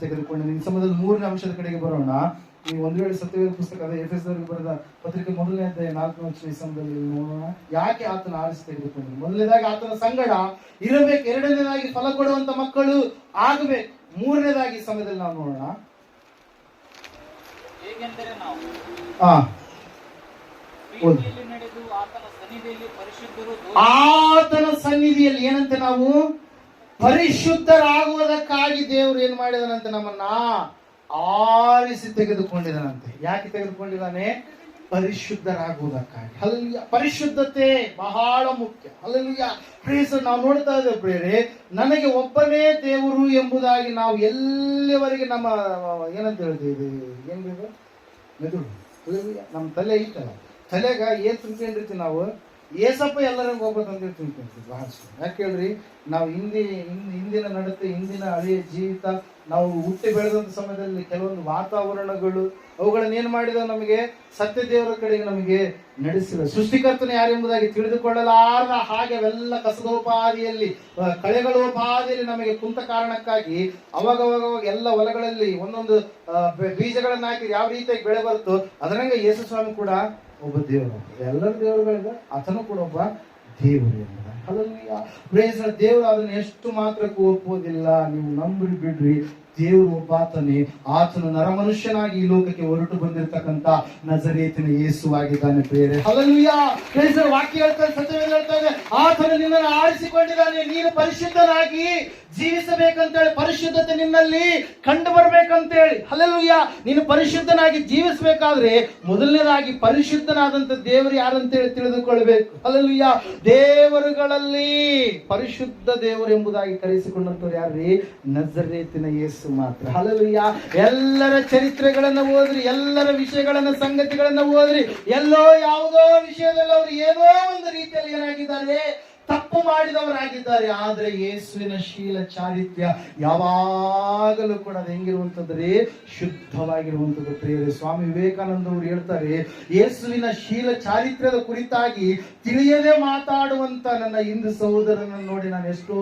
ತೆಗೆದುಕೊಂಡಿದ್ದೇನೆ. ಈ ಸಮಯದಲ್ಲಿ 3ನೇ ಅಂಶದ ಕಡೆಗೆ ಬರೋಣ. ಈ ಒಂದು ವೇಳೆ ಸತ್ಯವೇದ ಪುಸ್ತಕದ ಎಫೆಸದವರಿಗೆ ಬರೆದ ಪತ್ರಿಕೆ 1ನೇ ಅಧ್ಯಾಯ 4ನೇ ವಚನ ಈ ಸಮಯದಲ್ಲಿ ನೋಡೋಣ. ಯಾಕೆ ಆತನ ಆರಿಸಿ ತೆಗೆದುಕೊಂಡರು? ಮೊದಲನೇದಾಗಿ ಆತನ ಸಂಗಡ ಇರಬೇಕು, ಎರಡನೇದಾಗಿ ಫಲ ಕೊಡುವಂತ ಮಕ್ಕಳು ಆಗಬೇಕು, ಮೂರನೇದಾಗಿ ಈ ಸಮಯದಲ್ಲಿ ನಾವು ನೋಡೋಣ. ಹೇಗೆಂದರೆ ನಾವು ನಡೆದು ಆತನ ಸನ್ನಿಧಿಯಲ್ಲಿ ಏನಂತೆ ನಾವು ಪರಿಶುದ್ಧರಾಗುವುದಕ್ಕಾಗಿ ದೇವರು ಏನ್ ಮಾಡಿದನಂತೆ? ನಮ್ಮನ್ನ ಆರಿಸಿ ತೆಗೆದುಕೊಂಡಿದ್ದಾನಂತೆ. ಯಾಕೆ ತೆಗೆದುಕೊಂಡಿದ್ದಾನೆ? ಪರಿಶುದ್ಧರಾಗುವುದಕ್ಕಾಗಿ. ಹಲ್ಲೆಲೂಯಾ. ಪರಿಶುದ್ಧತೆ ಬಹಳ ಮುಖ್ಯ. ಹಲ್ಲೆಲೂಯಾ. ಪ್ರೇಸ್ ನಾವು ನೋಡ್ತಾ ಇದ್ದೇವೆ ಪ್ರೇರೆ, ನನಗೆ ಒಬ್ಬನೇ ದೇವರು ಎಂಬುದಾಗಿ ನಾವು ಎಲ್ಲಿವರೆಗೆ ನಮ್ಮ ಏನಂತ ಹೇಳ್ತೀವಿ, ಏನ್ಬೇಕು ಮೆದುಳು, ನಮ್ಮ ತಲೆ ಐತಲ್ಲ, ತಲೆಗ ಏನ್ ತುಂಬ್ಕೊಂಡಿರ್ತೀವಿ ನಾವು? ಏಸಪ್ಪ ಎಲ್ಲರಿಗೂ ಹೋಗ್ಬೇಕಂತ ತಿಳ್ಕೊಂತೀವಿ ಬಹಳಷ್ಟು. ಯಾಕೆ ಹೇಳ್ರಿ, ನಾವು ಹಿಂದಿನ ನಡತೆ, ಹಿಂದಿನ ಹಳೆಯ ಜೀವಿತ, ನಾವು ಹುಟ್ಟಿ ಬೆಳೆದಂತ ಸಮಯದಲ್ಲಿ ಕೆಲವೊಂದು ವಾತಾವರಣಗಳು ಅವುಗಳನ್ನ ಏನ್ ಮಾಡಿದ, ನಮಗೆ ಸತ್ಯ ದೇವರ ಕಡೆಗೆ ನಮಗೆ ನಡೆಸಿಲ್ಲ. ಸೃಷ್ಟಿಕರ್ತನ ಯಾರೆಂಬುದಾಗಿ ತಿಳಿದುಕೊಳ್ಳಲಾರದ ಹಾಗೆ ಅವೆಲ್ಲ ಕಸದೋಪಾದಿಯಲ್ಲಿ, ಕಳೆಗಳೋಪಾದಿಯಲ್ಲಿ ನಮಗೆ ಕುಂತ ಕಾರಣಕ್ಕಾಗಿ ಅವಾಗ ಎಲ್ಲ ಹೊಲಗಳಲ್ಲಿ ಒಂದೊಂದು ಬೀಜಗಳನ್ನ ಹಾಕಿ ಯಾವ ರೀತಿಯಾಗಿ ಬೆಳೆ ಬರುತ್ತೋ ಅದರಂಗ ಯೇಸು ಸ್ವಾಮಿ ಕೂಡ ಒಬ್ಬ ದೇವರು. ಎಲ್ಲರ ದೇವರುಗಳಿದೆ, ಆತನು ಕೂಡ ಒಬ್ಬ ದೇವರು ಎಂಬುದ. ಹಲ್ಲೆಲೂಯಾ. ಪ್ರೇಸ್ ದೇವರು ಅದನ್ನು ಎಷ್ಟು ಮಾತ್ರಕ್ಕೂ ಒಪ್ಪುವುದಿಲ್ಲ. ನೀವು ನಂಬ್ರಿ ಬಿಡ್ರಿ, ದೇವರು ಒಬ್ಬಾತನೇ. ಆತನು ನರಮನುಷ್ಯನಾಗಿ ಈ ಲೋಕಕ್ಕೆ ಹೊರಟು ಬಂದಿರತಕ್ಕಂತ ನಜರೇತಿನ ಯೇಸುವಾಗಿದ್ದಾನೆ ಪ್ರೇರೆ. ಹಲ್ಲೆಲೂಯಾ. ಪ್ರೇಸ್ ವಾಕ್ಯ ಹೇಳ್ತಾರೆ, ಸತ್ಯವೇದ ಹೇಳ್ತಾ ಇದೆ, ಆತನು ನಿನ್ನನ್ನು ಆರಿಸಿಕೊಂಡಿದ್ದಾನೆ, ನೀನು ಪರಿಶುದ್ಧನಾಗಿ ಜೀವಿಸಬೇಕಂತೇಳಿ, ಪರಿಶುದ್ಧತೆ ನಿನ್ನಲ್ಲಿ ಕಂಡು ಬರ್ಬೇಕಂತೇಳಿ. ಹಲ್ಲೆಲೂಯಾ. ನೀನು ಪರಿಶುದ್ಧನಾಗಿ ಜೀವಿಸಬೇಕಾದ್ರೆ ಮೊದಲನೇದಾಗಿ ಪರಿಶುದ್ಧನಾದಂತ ದೇವರು ಯಾರಂತೇಳಿ ತಿಳಿದುಕೊಳ್ಬೇಕು. ಹಲ್ಲೆಲೂಯಾ. ದೇವರುಗಳಲ್ಲಿ ಪರಿಶುದ್ಧ ದೇವರು ಎಂಬುದಾಗಿ ಕರೆಸಿಕೊಂಡಂತವ್ರು ಯಾರ್ರಿ? ನಜರೇತಿನ ಯೇಸು ಮಾತ್ರ. ಹಲ್ಲೆಲೂಯಾ. ಎಲ್ಲರ ಚರಿತ್ರೆಗಳನ್ನ ಓದ್ರಿ, ಎಲ್ಲರ ವಿಷಯಗಳನ್ನ, ಸಂಗತಿಗಳನ್ನ ಓದ್ರಿ, ಎಲ್ಲೋ ಯಾವುದೋ ವಿಷಯದಲ್ಲಿ ಅವರು ಏನೋ ಒಂದು ರೀತಿಯಲ್ಲಿ ಏನಾಗಿದ್ದಾರೆ, ತಪ್ಪು ಮಾಡಿದವರಾಗಿದ್ದಾರೆ. ಆದ್ರೆ ಯೇಸುವಿನ ಶೀಲ ಚಾರಿತ್ರ್ಯ ಯಾವಾಗಲೂ ಕೂಡ ಅದು ಹೆಂಗಿರುವಂತದ್ರಿ? ಶುದ್ಧವಾಗಿರುವಂತದ್ದು ಪ್ರಿಯರೇ. ಸ್ವಾಮಿ ವಿವೇಕಾನಂದ ಅವರು ಹೇಳ್ತಾರೆ, ಯೇಸುವಿನ ಶೀಲ ಚಾರಿತ್ರ್ಯದ ಕುರಿತಾಗಿ ತಿಳಿಯದೆ ಮಾತಾಡುವಂತ ನನ್ನ ಹಿಂದೂ ಸಹೋದರನನ್ನು ನೋಡಿ ನಾನು ಎಷ್ಟೋ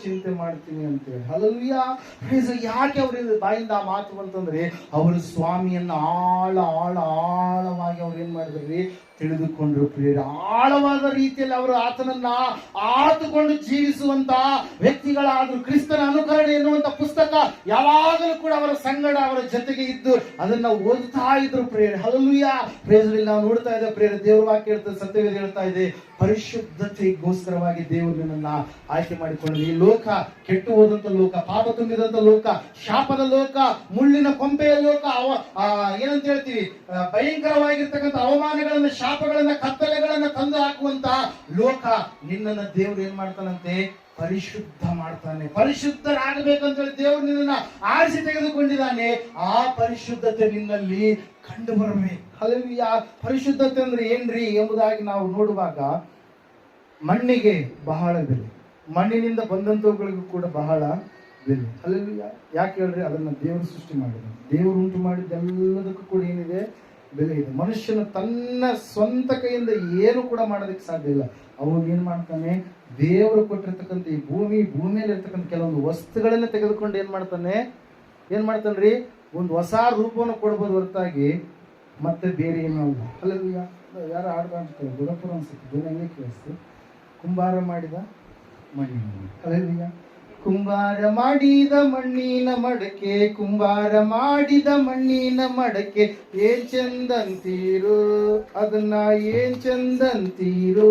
ಚಿಂತೆ ಮಾಡ್ತೀನಿ ಅಂತೇಳಿ. ಹಲ್ಲೆಲೂಯಾ. ಯಾಕೆ ಅವ್ರ ಬಾಯಿಂದ ಆ ಮಾತು ಅಂತಂದ್ರೆ, ಅವರು ಸ್ವಾಮಿಯನ್ನ ಆಳವಾಗಿ ಅವ್ರು ಏನ್ ಮಾಡಿದ್ರಿ? ತಿಳಿದುಕೊಂಡ್ರು ಪ್ರಿಯರೇ. ಆಳವಾದ ರೀತಿಯಲ್ಲಿ ಅವರು ಆತನನ್ನ ಆತುಕೊಂಡು ಜೀವಿಸುವಂತ ವ್ಯಕ್ತಿಗಳಾದ್ರು. ಕ್ರಿಸ್ತನ ಅನುಕರಣೆ ಎನ್ನುವಂತ ಪುಸ್ತಕ ಯಾವಾಗಲೂ ಕೂಡ ಅವರ ಸಂಗಡ, ಅವರ ಜೊತೆಗೆ ಇದ್ದು ಅದನ್ನ ಓದುತ್ತಾ ಇದ್ರು ಪ್ರಿಯರೇ. ಹಲ್ಲೆಲೂಯಾ. ಪ್ರೇಯರಲ್ಲಿ ನಾವು ನೋಡ್ತಾ ಇದ್ದೇವೆ ಪ್ರಿಯರೇ, ದೇವರ ವಾಕ್ಯ ಹೇಳ್ತದೆ, ಸತ್ಯವೇದ ಹೇಳ್ತಾ ಇದೆ, ಪರಿಶುದ್ಧತೆಗೋಸ್ಕರವಾಗಿ ದೇವರನ್ನ ಆಯ್ಕೆ ಮಾಡಿಕೊಂಡ್ರು. ಈ ಲೋಕ ಕೆಟ್ಟು ಹೋದಂತ ಲೋಕ, ಪಾಪ ತುಂಬಿದಂತ ಲೋಕ, ಶಾಪದ ಲೋಕ, ಮುಳ್ಳಿನ ಕೊಂಬೆಯ ಲೋಕ, ಏನಂತ ಹೇಳ್ತೀವಿ, ಭಯಂಕರವಾಗಿರ್ತಕ್ಕಂಥ ಅವಮಾನಗಳನ್ನ, ಶಾಪಗಳನ್ನ, ಕತ್ತಲೆಗಳನ್ನ ತಂದು ಹಾಕುವಂತ ಲೋಕ. ನಿನ್ನನ್ನ ದೇವ್ರು ಏನ್ ಮಾಡ್ತಾನಂತೆ? ಪರಿಶುದ್ಧ ಮಾಡ್ತಾನೆ. ಪರಿಶುದ್ಧರಾಗಬೇಕಂತ ಹೇಳಿ ದೇವರು ನಿನ್ನನ್ನ ಆರಿಸಿ ತೆಗೆದುಕೊಂಡಿದ್ದಾನೆ. ಆ ಪರಿಶುದ್ಧತೆ ನಿನ್ನಲ್ಲಿ ಕಂಡು ಬರಬೇಕು. ಹಲ್ಲೆಲೂಯಾ. ಪರಿಶುದ್ಧತೆ ಅಂದ್ರೆ ಏನ್ರಿ ಎಂಬುದಾಗಿ ನಾವು ನೋಡುವಾಗ, ಮಣ್ಣಿಗೆ ಬಹಳ ಬೆಲೆ, ಮಣ್ಣಿನಿಂದ ಬಂದಂತವುಗಳಿಗೂ ಕೂಡ ಬಹಳ ಬೆಲೆ. ಹಲ್ಲೆಲೂಯಾ. ಯಾಕೆ ಹೇಳ್ರಿ? ಅದನ್ನ ದೇವರು ಸೃಷ್ಟಿ ಮಾಡಿದ, ದೇವರು ಉಂಟು ಮಾಡಿದ್ದೆಲ್ಲದಕ್ಕೂ ಕೂಡ ಏನಿದೆ? ಬೆಲೆ ಇದೆ. ಮನುಷ್ಯನ ತನ್ನ ಸ್ವಂತ ಕೈಯಿಂದ ಏನು ಕೂಡ ಮಾಡೋದಕ್ಕೆ ಸಾಧ್ಯ ಇಲ್ಲ. ಅವನು ಏನ್ ಮಾಡ್ತಾನೆ? ದೇವರು ಕೊಟ್ಟಿರ್ತಕ್ಕಂಥ ಈ ಭೂಮಿಯಲ್ಲಿ ಇರ್ತಕ್ಕಂಥ ಕೆಲವೊಂದು ವಸ್ತುಗಳನ್ನ ತೆಗೆದುಕೊಂಡು ಏನ್ ಮಾಡ್ತಾನ್ರಿ? ಒಂದು ಹೊಸ ರೂಪವನ್ನು ಕೊಡಬಹುದು ಹೊರತಾಗಿ ಮತ್ತೆ ಬೇರೆ ಏನೂ ಅಲ್ಲ. ಹಲ್ಲೆಲೂಯಾ. ಯಾರು ಆಡ್ಬಾರ್ದು, ಗುಣಪುರ ಅನ್ಸುತ್ತೆ, ದಿನ ಹೆಂಗೆ ಕೇಳಿಸ್ತು, ಕುಂಬಾರ ಮಾಡಿದ ಮಣ್ಣಿನ. ಹಲ್ಲೆಲೂಯಾ. ಕುಂಬಾರ ಮಾಡಿದ ಮಣ್ಣಿನ ಮಡಕೆ, ಕುಂಬಾರ ಮಾಡಿದ ಮಣ್ಣಿನ ಮಡಕೆ, ಏನ್ ಚಂದಂತೀರೋ ಅದನ್ನ, ಏನ್ ಚಂದಂತೀರೋ.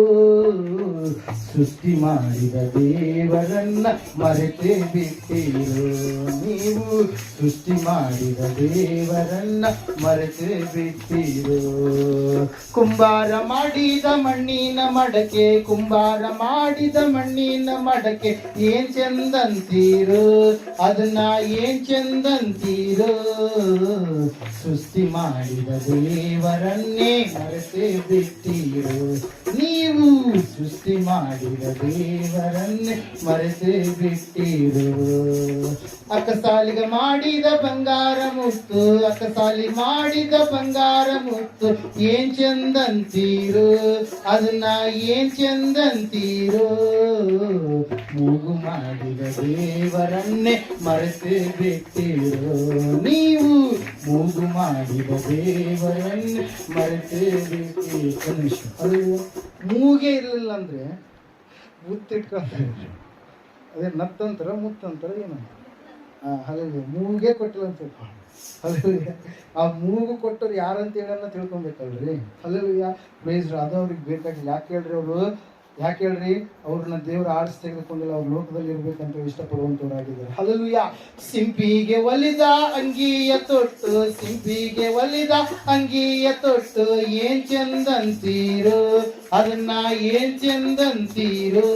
ಸೃಷ್ಟಿ ಮಾಡಿದ ದೇವರನ್ನ ಮರೆತೇ ಬಿಟ್ಟಿರೋ ನೀವು, ಸೃಷ್ಟಿ ಮಾಡಿದ ದೇವರನ್ನ ಮರೆತೇ ಬಿಟ್ಟಿರೋ. ಕುಂಬಾರ ಮಾಡಿದ ಮಣ್ಣಿನ ಮಡಕೆ, ಕುಂಬಾರ ಮಾಡಿದ ಮಣ್ಣಿನ ಮಡಕೆ, ಏನ್ ಚಂದಂತೀರೋ ಅದನ್ನ, ಏನ್ ಚಂದಂತೀರೋ. ಸೃಷ್ಟಿ ಮಾಡಿದ ದೇವರನ್ನೇ ಮರೆತೇ ಬಿಟ್ಟಿರೋ ನೀವು, ಸೃಷ್ಟಿ ಮಾಡಿದ ದೇವರನ್ನೇ ಮರೆತೇ ಬಿಟ್ಟಿರೋ. ಅಕ್ಕಸಾಲಿಗ ಮಾಡಿದ ಬಂಗಾರ ಮುತ್ತು, ಅಕ್ಕಸಾಲಿ ಮಾಡಿದ ಬಂಗಾರ ಮುತ್ತು, ಏನ್ ಚಂದಂತೀರು ಅದನ್ನ ಏನ್ ಚಂದಂತೀರು. ಮೂಗು ಮಾಡಿದ ದೇವರನ್ನೇ ಮರೆತು ಬಿಟ್ಟಿರೋ ನೀವು, ಮೂಗು ಮಾಡಿದ ದೇವರನ್ನೇ ಮರೆತು ಬಿಟ್ಟಿರೋ. ಅದು ಮೂಗೇ ಇರಲಿಲ್ಲ ಅಂದ್ರೆ ಮುತ್ತಿಟ್ಕೊಂಡ್ರೆ ಅದೇ ನತ್ತಂತರ ಮುತ್ತಂತರ ಏನು ಅಲ್ಲೇ ಮೂಗೇ ಕೊಟ್ಟಿಲ್ಲ ಅಂತ ಅಲ್ಲೇ ಆ ಮೂಗು ಕೊಟ್ಟರು ಯಾರಂತ ಹೇಳನ್ನ ತಿಳ್ಕೊಬೇಕಲ್ರಿ. ಅಲ್ಲೇ ಪ್ರೈಸ್ ಅದು ಅವ್ರಿಗೆ ಬೇಕಾಗಿಲ್ಲ. ಯಾಕೆ ಹೇಳ್ರಿ ಅವರು, ಯಾಕೆ ಹೇಳ್ರಿ ಅವ್ರನ್ನ ದೇವ್ರ ಆರಿಸಿ ತೆಗೆದುಕೊಂಡಿಲ್ಲ, ಅವ್ರ ಲೋಕದಲ್ಲಿ ಇರ್ಬೇಕಂತ ಇಷ್ಟಪಡುವಂತವರಾಗಿದ್ದಾರೆ. ಹಲ್ಲೆಲೂಯಾ. ಸಿಂಪಿಗೆ ಒಲಿದ ಅಂಗಿಯ ತೊಟ್ಟು, ಸಿಂಪಿಗೆ ಒಲಿದ ಅಂಗಿಯ ತೊಟ್ಟು, ಏನ್ ಚಂದಂತೀರು ಅದನ್ನ ಏನ್ ಚಂದಂತೀರು.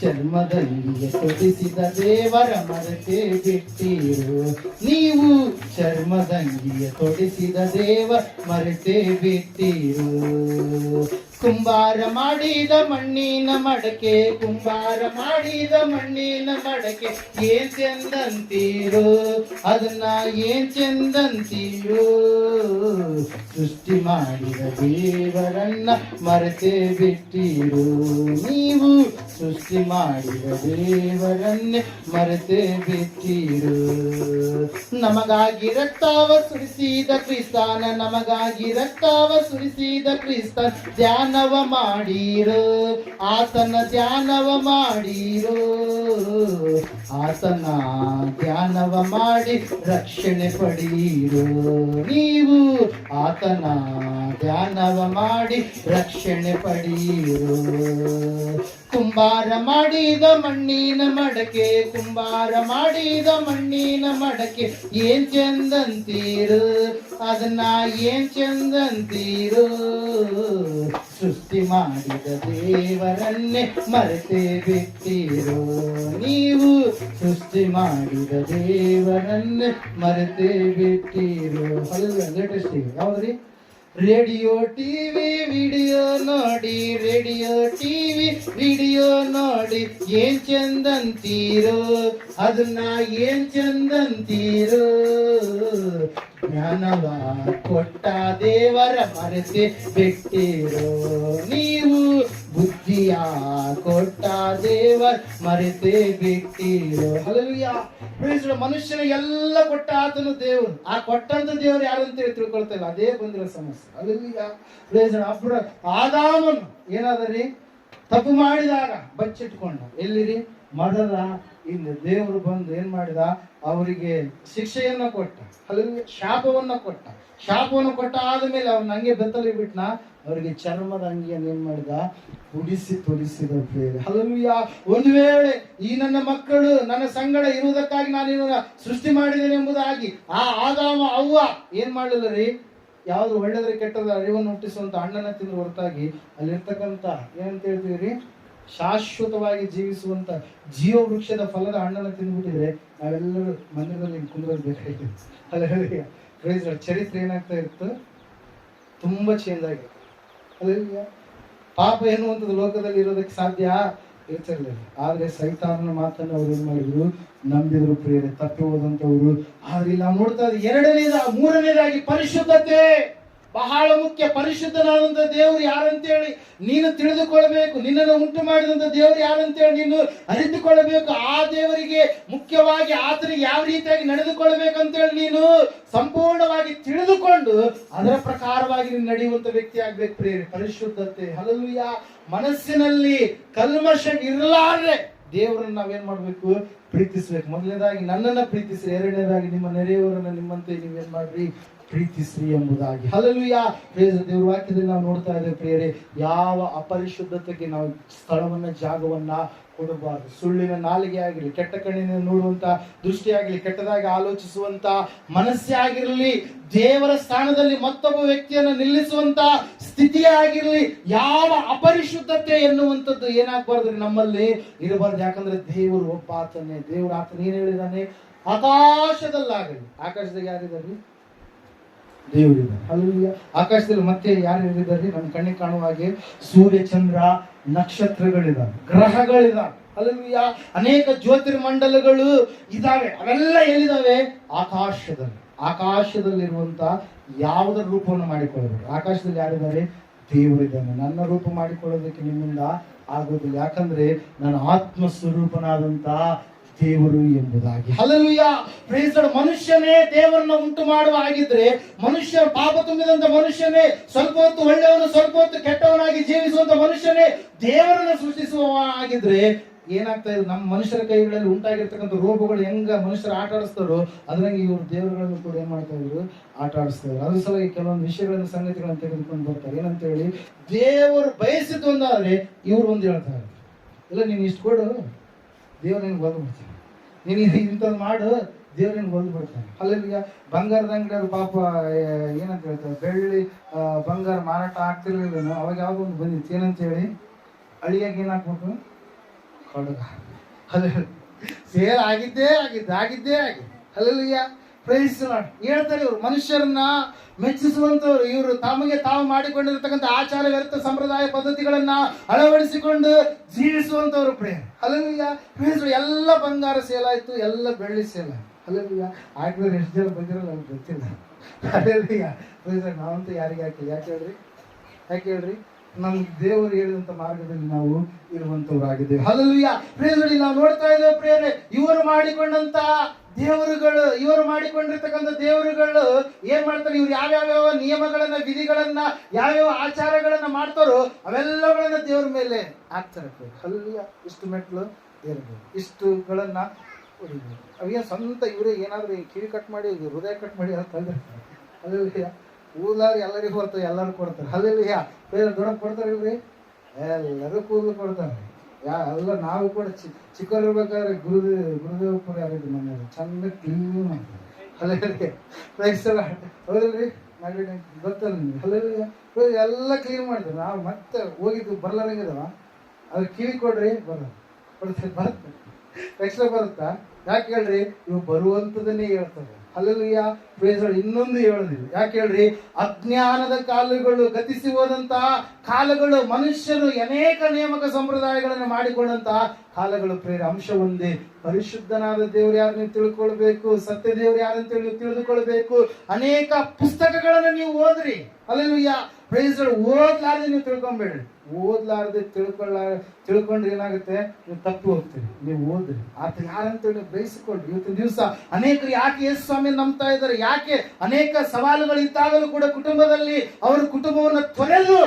ಚರ್ಮದಂಗಿಗೆ ತೊಡಿಸಿದ ದೇವರ ಮರೆತೇ ಬಿಟ್ಟಿರು ನೀವು, ಚರ್ಮದಂಗಿಗೆ ತೊಡಿಸಿದ ದೇವ ಮರೆತೇ ಬಿಟ್ಟಿರು. ಕುಂಬಾರ ಮಾಡಿದ ಮಣ್ಣಿನ ಮಡಕೆ, ಕುಂಬಾರ ಮಾಡಿದ ಮಣ್ಣಿನ ಮಡಕೆ, ಏನ್ ಚಂದಂತೀರು ಅದನ್ನ ಏನ್ ಚಂದಂತೀರು. ಸೃಷ್ಟಿ ಮಾಡಿದ ದೇವರನ್ನ ಮರೆತೇ ಬಿಟ್ಟಿರು ನೀವು, ಸೃಷ್ಟಿ ಮಾಡಿದ ದೇವರನ್ನೇ ಮರೆತೇ ಬಿಟ್ಟಿರು. ನಮಗಾಗಿ ರಕ್ತವ ಸುರಿಸಿದ ಕ್ರಿಸ್ತನ, ನಮಗಾಗಿ ರಕ್ತವ ಸುರಿಸಿದ ಕ್ರಿಸ್ತನ್ ಧ್ಯಾನವ ಮಾಡಿರೋ, ಆತನ ಧ್ಯಾನವ ಮಾಡಿರೋ, ಆತನ ಧ್ಯಾನವ ಮಾಡಿ ರಕ್ಷಣೆ ಪಡೀರೋ ನೀವು, ಆತನ ಧ್ಯಾನವ ಮಾಡಿ ರಕ್ಷಣೆ ಪಡೀರೋ. ಕುಂಬಾರ ಮಾಡಿದ ಮಣ್ಣಿನ ಮಡಕೆ, ಕುಂಬಾರ ಮಾಡಿದ ಮಣ್ಣಿನ ಮಡಕೆ, ಏನ್ ಚಂದಂತೀರು ಅದನ್ನ ಏನ್ ಚಂದಂತೀರು. ಸೃಷ್ಟಿ ಮಾಡಿದ ದೇವರನ್ನೇ ಮರೆತೇ ಬಿಟ್ಟಿರೋ ನೀವು, ಸೃಷ್ಟಿ ಮಾಡಿದ ದೇವರನ್ನೇ ಮರೆತೇ ಬಿಟ್ಟಿರೋ. ಲೇಟೆಸ್ಟ್ ಯಾವ್ದ್ರಿ? ರೇಡಿಯೋ ಟಿವಿ ವಿಡಿಯೋ ನೋಡಿ, ರೇಡಿಯೋ ಟಿವಿ ವಿಡಿಯೋ ನೋಡಿ, ಏನ್ ಚಂದಂತೀರೋ ಅದನ್ನ ಏನ್ ಚಂದಂತೀರೋ. ಜ್ಞಾನವ ಕೊಟ್ಟ ದೇವರ ಮರೆತೇ ಬಿಟ್ಟಿರೋ ನೀವು, ಬುದ್ಧಿಯ ಕೊಟ್ಟ ದೇವರ ಮರೆತೇ ಬಿಟ್ಟಿರೋ. ಹಲ್ಲೆಲೂಯಾ. ಮನುಷ್ಯನ ಎಲ್ಲ ಕೊಟ್ಟ ಆತನು ದೇವರು, ಆ ಕೊಟ್ಟಂತ ದೇವರು ಯಾರು ಅಂತೇಳಿ ತಿಳ್ಕೊಳ್ತಾ ಇಲ್ಲ, ಅದೇ ಬಂದಿರೋ ಸಮಸ್ಯೆ. ಹಲ್ಲೆಲೂಯಾ. ಅಬ್ರ ಆದಾಮನು ಏನಾದ್ರಿ ತಪ್ಪು ಮಾಡಿದಾಗ ಬಚ್ಚಿಟ್ಕೊಂಡ, ಎಲ್ಲಿರಿ ಮರದ ಇಲ್ಲಿ ದೇವರು ಬಂದು ಏನ್ ಮಾಡಿದ, ಅವರಿಗೆ ಶಿಕ್ಷೆಯನ್ನ ಕೊಟ್ಟ, ಅಲ್ಲಿ ಶಾಪವನ್ನ ಕೊಟ್ಟ. ಶಾಪವನ್ನು ಕೊಟ್ಟ ಆದ್ಮೇಲೆ ಅವ್ನ ಹಂಗೆ ಬೆತ್ತಲಿ ಬಿಟ್ನ, ಅವರಿಗೆ ಚರ್ಮದ ಅಂಗಿಯನ್ನು ಏನ್ ಮಾಡಿದ, ಉಡಿಸಿ ತೊಡಿಸಿದ ಪ್ರೇರೆ. ಹಲ್ಲೆಲೂಯಾ. ಒಂದು ವೇಳೆ ಈ ನನ್ನ ಮಕ್ಕಳು ನನ್ನ ಸಂಗಡ ಇರುವುದಕ್ಕಾಗಿ ನಾನು ಇವನ್ನ ಸೃಷ್ಟಿ ಮಾಡಿದ್ದೇನೆ ಎಂಬುದಾಗಿ ಆ ಆದಾಮ ಅವ್ವ ಏನ್ ಮಾಡಲಿಲ್ಲ ರೀ, ಯಾವ್ದು ಒಳ್ಳೆದ್ರೆ ಕೆಟ್ಟದ ಅರಿವನ್ನು ಹುಟ್ಟಿಸುವಂತ ಹಣ್ಣನ್ನ ತಿಂದು ಹೊರತಾಗಿ ಅಲ್ಲಿರ್ತಕ್ಕಂಥ ಏನಂತ ಹೇಳ್ತೀವಿ, ಶಾಶ್ವತವಾಗಿ ಜೀವಿಸುವಂತ ಜೀವ ವೃಕ್ಷದ ಫಲದ ಹಣ್ಣನ್ನು ತಿಂದ್ಬಿಟ್ಟಿದ್ರೆ ನಾವೆಲ್ಲರೂ ಮಂದಿರದಲ್ಲಿ ಕುಂದ್ರೋದು ಬೇಕಾಗಿತ್ತು. ಅಲ್ಲ ಪ್ರೈಸ್ ಚರಿತ್ರೆ ಏನಾಗ್ತಾ ಇತ್ತು, ತುಂಬಾ ಚೇಂಜ್ ಆಗಿದೆ. ಅಲ್ಲ ಪಾಪ ಎನ್ನುವಂಥದ್ದು ಲೋಕದಲ್ಲಿ ಇರೋದಕ್ಕೆ ಸಾಧ್ಯ ಇರ್ತಿರ್ಲಿಲ್ಲ. ಆದ್ರೆ ಸೈತಾನನ ಮಾತನ್ನು ಅವ್ರು ಏನ್ ಮಾಡಿದ್ರು, ನಂಬಿದ್ರು ಪ್ರಿಯರೇ, ತಪ್ಪಿ ಹೋದಂತವ್ರು. ಆದ್ರೆ ಇಲ್ಲಿ ನಾವು ನೋಡ್ತಾ ಇದ್ದೀವಿ, ಮೂರನೇದಾಗಿ ಪರಿಶುದ್ಧತೆ ಬಹಳ ಮುಖ್ಯ. ಪರಿಶುದ್ಧನಾದಂತ ದೇವರು ಯಾರಂತೇಳಿ ನೀನು ತಿಳಿದುಕೊಳ್ಬೇಕು, ನಿನ್ನನ್ನು ಉಂಟು ಮಾಡಿದಂತ ದೇವರು ಯಾರಂತೇಳಿ ನೀನು ಅರಿತುಕೊಳ್ಳಬೇಕು. ಆ ದೇವರಿಗೆ ಮುಖ್ಯವಾಗಿ ಆತನಿಗೆ ಯಾವ ರೀತಿಯಾಗಿ ನಡೆದುಕೊಳ್ಬೇಕಂತೇಳಿ ನೀನು ಸಂಪೂರ್ಣವಾಗಿ ತಿಳಿದುಕೊಂಡು ಅದರ ಪ್ರಕಾರವಾಗಿ ನೀನು ನಡೆಯುವಂತ ವ್ಯಕ್ತಿ ಆಗ್ಬೇಕು ಪ್ರಿಯರೇ. ಪರಿಶುದ್ಧತೆ. ಹಲ್ಲೆಲೂಯಾ. ಮನಸ್ಸಿನಲ್ಲಿ ಕಲ್ಮಶ ಇರಲಾರದೆ ದೇವರನ್ನ ನಾವೇನ್ ಮಾಡ್ಬೇಕು, ಪ್ರೀತಿಸ್ಬೇಕು. ಮೊದಲನೇದಾಗಿ ನನ್ನನ್ನ ಪ್ರೀತಿಸ್ರಿ, ಎರಡನೇದಾಗಿ ನಿಮ್ಮ ನೆರೆಯವರನ್ನ ನಿಮ್ಮಂತೆ ನೀವೇನ್ ಮಾಡ್ರಿ, ಪ್ರೀತಿಸ್ರಿ ಎಂಬುದಾಗಿ. ಹಲ್ಲೆಲೂಯಾ. ದೇವರ ವಾಕ್ಯದಲ್ಲಿ ನಾವು ನೋಡ್ತಾ ಇದ್ದೇವೆ ಪ್ರಿಯರೇ, ಯಾವ ಅಪರಿಶುದ್ಧತೆಗೆ ನಾವು ಸ್ಥಳವನ್ನ ಜಾಗವನ್ನ ಕೊಡಬಾರದು. ಸುಳ್ಳಿನ ನಾಲಿಗೆ ಆಗಿರಲಿ, ಕೆಟ್ಟ ಕಣ್ಣಿನ ನೋಡುವಂತ ದೃಷ್ಟಿ ಆಗಲಿ, ಕೆಟ್ಟದಾಗಿ ಆಲೋಚಿಸುವಂತ ಮನಸ್ಸೇ ಆಗಿರಲಿ, ದೇವರ ಸ್ಥಾನದಲ್ಲಿ ಮತ್ತೊಬ್ಬ ವ್ಯಕ್ತಿಯನ್ನು ನಿಲ್ಲಿಸುವಂತ ಸ್ಥಿತಿ ಆಗಿರಲಿ, ಯಾವ ಅಪರಿಶುದ್ಧತೆ ಎನ್ನುವಂಥದ್ದು ಏನಾಗಬಾರ್ದು ನಮ್ಮಲ್ಲಿ ಇರಬಾರ್ದು. ಯಾಕಂದ್ರೆ ದೇವರು ಒಬ್ಬ ಆತನೇ. ದೇವರು ಆತನ ಏನ್ ಹೇಳಿದಾನೆ, ಆಕಾಶದಲ್ಲಾಗಲಿ. ಆಕಾಶದಾಗ ಯಾರಿದ್ದಾರೆ, ದೇವರಿದ್ದಾರೆ. ಹಲ್ಲೆಲೂಯಾ. ಆಕಾಶದಲ್ಲಿ ಮತ್ತೆ ಯಾರು ಇದ್ದಾರೆ, ನಮ್ಮ ಕಣ್ಣಿಗೆ ಕಾಣುವ ಹಾಗೆ ಸೂರ್ಯ ಚಂದ್ರ ನಕ್ಷತ್ರಗಳಿದಾವೆ, ಗ್ರಹಗಳಿದಾವೆ. ಅಲ್ಲೂಯ್ಯ. ಅನೇಕ ಜ್ಯೋತಿರ್ಮಂಡಲಗಳು ಇದಾವೆ. ಅವೆಲ್ಲ ಎಲ್ಲಿದಾವೆ? ಆಕಾಶದಲ್ಲಿರುವಂತ ಯಾವುದರ ರೂಪವನ್ನು ಮಾಡಿಕೊಳ್ಳಬೇಕು. ಆಕಾಶದಲ್ಲಿ ಯಾರಿದ್ದಾರೆ? ದೇವರಿದ್ದಾನೆ. ನನ್ನ ರೂಪ ಮಾಡಿಕೊಳ್ಳೋದಕ್ಕೆ ನಿಮ್ಮಿಂದ ಆಗೋದಿಲ್ಲ, ಯಾಕಂದ್ರೆ ನನ್ನ ಆತ್ಮ ಸ್ವರೂಪನಾದಂತ ದೇವರು ಎಂಬುದಾಗಿ. Hallelujah, praise Lord. ಮನುಷ್ಯನೇ ದೇವರನ್ನ ಉಂಟು ಮಾಡುವ ಆಗಿದ್ರೆ, ಮನುಷ್ಯ ಪಾಪ ತುಂಬಿದಂತ ಮನುಷ್ಯನೇ, ಸ್ವಲ್ಪ ಹೊತ್ತು ಒಳ್ಳೆಯವನು ಸ್ವಲ್ಪ ಹೊತ್ತು ಕೆಟ್ಟವನಾಗಿ ಜೀವಿಸುವಂತ ಮನುಷ್ಯನೇ ದೇವರನ್ನ ಸೃಷ್ಟಿಸುವ ಆಗಿದ್ರೆ ಏನಾಗ್ತಾ ಇದೆ? ನಮ್ಮ ಮನುಷ್ಯರ ಕೈಗಳಲ್ಲಿ ಉಂಟಾಗಿರ್ತಕ್ಕಂಥ ರೋಗಗಳು ಹೆಂಗ ಮನುಷ್ಯರು ಆಟ ಆಡಿಸ್ತಾರೋ ಅದ್ರಂಗೆ ಇವರು ದೇವರುಗಳನ್ನು ಕೂಡ ಏನ್ ಮಾಡ್ತಾ ಇದ್ರು? ಆಟ ಆಡಿಸ್ತಾ ಇದ್ರು. ಅದ್ರ ಸಲುವಾಗಿ ಕೆಲವೊಂದು ವಿಷಯಗಳನ್ನ ಸಂಗತಿಗಳನ್ನ ತೆಗೆದುಕೊಂಡು ಬರ್ತಾರೆ. ಏನಂತ ಹೇಳಿ, ದೇವರು ಬಯಸಿದ್ದು ಒಂದಾದ್ರೆ ಇವ್ರು ಒಂದು ಹೇಳ್ತಾರೆ, ಇಲ್ಲ ನೀನು ಇಷ್ಟು ಕೊಡು, ದೇವ್ರು ನಿನ್ಗೆ ಒಲ್ದು ಬಿಡ್ತಾನೆ, ನೀನು ಇಂಥದ್ದು ಮಾಡು, ದೇವ್ರು ನಿನ್ಗೆ ಒಲ್ದು ಬಿಡ್ತಾನೆ. ಅಲ್ಲೆಲ್ಲ ಬಂಗಾರದ ಅಂಗಡಿಯವರು ಪಾಪ ಏನಂತ ಹೇಳ್ತಾರೆ, ಬೆಳ್ಳಿ ಬಂಗಾರ ಮಾರಾಟ ಆಗ್ತಿರ್ಲಿಲ್ಲ, ಅವಾಗ ಯಾವ್ದೋ ಒಂದು ಬಂದಿತ್ತು. ಏನಂತ ಹೇಳಿ, ಅಳಿಯಾಗ ಏನ್ ಹಾಕ್ಬೇಕು? ಕೊಡಗ. ಅಲ್ಲ, ಸೇಲ್ ಆಗಿದ್ದೇ ಆಗಿದೆ. ಅಲ್ಲೆಲ್ಲ ಪ್ರೈಸ್ ಲಾರ್ಡ್. ಹೇಳ್ತಾರೆ ಇವರು ಮನುಷ್ಯರನ್ನ ಮೆಚ್ಚಿಸುವಂತವ್ರು. ಇವರು ತಮಗೆ ತಾವು ಮಾಡಿಕೊಂಡಿರ್ತಕ್ಕಂಥ ಆಚಾರ ವ್ಯರ್ಥ ಸಂಪ್ರದಾಯ ಪದ್ಧತಿಗಳನ್ನ ಅಳವಡಿಸಿಕೊಂಡು ಜೀವಿಸುವಂತವ್ರು. ಅಲ್ಲೆಲ್ಲ ಪ್ರೈಸ್ ಲಾರ್ಡ್. ಎಲ್ಲ ಬಂಗಾರ ಸೇಲ್ ಆಯ್ತು, ಎಲ್ಲ ಬೆಳ್ಳಿ ಸೇಲ್ ಆಯ್ತು. ಅಲ್ಲೆಲ್ಲ ಹಾಕಿದ್ರೆ ಎಷ್ಟು ಜನ ಬಂದಿರಲ್ಲ ನಮ್ಗೆ ಗೊತ್ತಿಲ್ಲ. ಅಲ್ಲೆಲ್ಲ ಪ್ರೈಸ್ ಲಾರ್ಡ್. ನಾವಂತೂ ಯಾರಿಗೆ ಹಾಕಿಲ್ಲ. ಯಾಕೆ ಹೇಳ್ರಿ? ನಮ್ಗೆ ದೇವರು ಹೇಳಿದಂತ ಮಾರ್ಗದಲ್ಲಿ ನಾವು ಇರುವಂತವರಾಗಿದ್ದೇವೆ. Hallelujah, praise lord. ನಾವು ನೋಡ್ತಾ ಇದ್ದೇವೆ ಪ್ರಿಯರೇ, ಇವರು ಮಾಡಿಕೊಂಡಂತ ದೇವರುಗಳು, ಇವರು ಮಾಡಿಕೊಂಡಿರ್ತಕ್ಕಂಥ ದೇವರುಗಳು ಏನ್ ಮಾಡ್ತಾರೆ? ಇವ್ರು ಯಾವ್ಯಾವ ನಿಯಮಗಳನ್ನ, ವಿಧಿಗಳನ್ನ, ಯಾವ್ಯಾವ ಆಚಾರಗಳನ್ನ ಮಾಡ್ತಾರೋ ಅವೆಲ್ಲಗಳನ್ನ ದೇವ್ರ ಮೇಲೆ ಹಾಕ್ತಾರೆ. ಹಲ್ಲೆಲೂಯಾ. ಇಷ್ಟು ಮೆಟ್ಲು ಏರ್ಬೇಕು, ಇಷ್ಟುಗಳನ್ನ ಹೊಡಿಬೇಕು. ಅವೇನು ಸ್ವಂತ ಇವರೇ ಏನಾದ್ರು ಕಿವಿ ಕಟ್ ಮಾಡಿ ಹೃದಯ ಕಟ್ ಮಾಡಿ ಅಂತ ತಂದಿರ್ತಾರೆ. ಹಲ್ಲೆಲೂಯಾ. ಕೂದಲಾರು ಎಲ್ಲರಿಗೂ ಬರ್ತವೆ, ಎಲ್ಲರೂ ಕೊಡ್ತಾರೆ. ಹಲ್ಲೆಲೂಯಾ. ದೊಡ್ಡ ಕೊಡ್ತಾರೆ ಇವ್ರಿ, ಎಲ್ಲರೂ ಕೂದಲು ಕೊಡ್ತಾರೆ. ಎಲ್ಲ ನಾವು ಕೂಡ ಚಿಕ್ಕವರಿರ್ಬೇಕಾದ್ರೆ ಗುರುದೇವಪುರ ಯಾರಿದ್ರು ಮನೆಯವರು ಚಂದ ಕ್ಲೀನ್ ಮಾಡ್ತಾರೆ. ಹಲ್ಲೆಲೂಯಾ. Praise Lord. ಹೌದಲ್ರಿ? ಗೊತ್ತಲ್ಲ ನಿಮ್ಗೆ? ಹಲ್ಲೆಲೂಯಾ. ಎಲ್ಲ ಕ್ಲೀನ್ ಮಾಡ್ತಾರೆ. ನಾವು ಮತ್ತೆ ಹೋಗಿದ್ದು ಬರ್ಲಾರಂಗಿದವ, ಅದ್ರ ಕಿವಿ ಕೊಡ್ರಿ, ಬರುತ್ತೆ ಎಕ್ಸ್ಟ್ರಾ ಬರುತ್ತಾ? ಯಾಕೆ ಹೇಳ್ರಿ? ಇವು ಬರುವಂಥದನ್ನೇ ಹೇಳ್ತಾರೆ. ಹಲ್ಲೆಲೂಯಾ. Praise Lord. ಇನ್ನೊಂದು ಹೇಳೋದಿಲ್ಲ. ಯಾಕೆ ಹೇಳ್ರಿ? ಅಜ್ಞಾನದ ಕಾಲಗಳು, ಗತಿಸಿ ಹೋದಂತಹ ಕಾಲಗಳು, ಮನುಷ್ಯರು ಅನೇಕ ನೇಮಕ ಸಂಪ್ರದಾಯಗಳನ್ನು ಮಾಡಿಕೊಂಡಂತಹ ಕಾಲಗಳು. ಪ್ರೇರ ಅಂಶ ಒಂದೇ, ಪರಿಶುದ್ಧನಾದ ದೇವರು ಯಾರು ನೀವು ತಿಳ್ಕೊಳ್ಬೇಕು, ಸತ್ಯ ದೇವರು ಯಾರಂತ ನೀವು ತಿಳಿದುಕೊಳ್ಬೇಕು. ಅನೇಕ ಪುಸ್ತಕಗಳನ್ನು ನೀವು ಓದ್ರಿ. ಹಲ್ಲೆಲೂಯಾ. Praise lord. ಓದ್ಲಾರ್ದೆ ನೀವು ತಿಳ್ಕೊಂಬೇಡ್ರಿ. ಓದ್ಲಾರ್ದೆ ತಿಳ್ಕೊಂಡ್ರೆ ಏನಾಗುತ್ತೆ? ನೀವು ತಪ್ಪು ಹೋಗ್ತೀರಿ. ನೀವು ಓದ್ರಿ, ಆತ ಯಾರಂತೇಳಿ ನೀವು ಗ್ರಹಿಸಿಕೊಳ್ರಿ. ಇವತ್ತಿನ ದಿವಸ ಅನೇಕರು ಯಾಕೆ ಯೇಸು ಸ್ವಾಮಿ ನಂಬ್ತಾ ಇದ್ದಾರೆ? ಯಾಕೆ ಅನೇಕ ಸವಾಲುಗಳು ಇದ್ದಾಗಲೂ ಕೂಡ ಕುಟುಂಬದಲ್ಲಿ ಅವರ ಕುಟುಂಬವನ್ನು ತೊರೆದು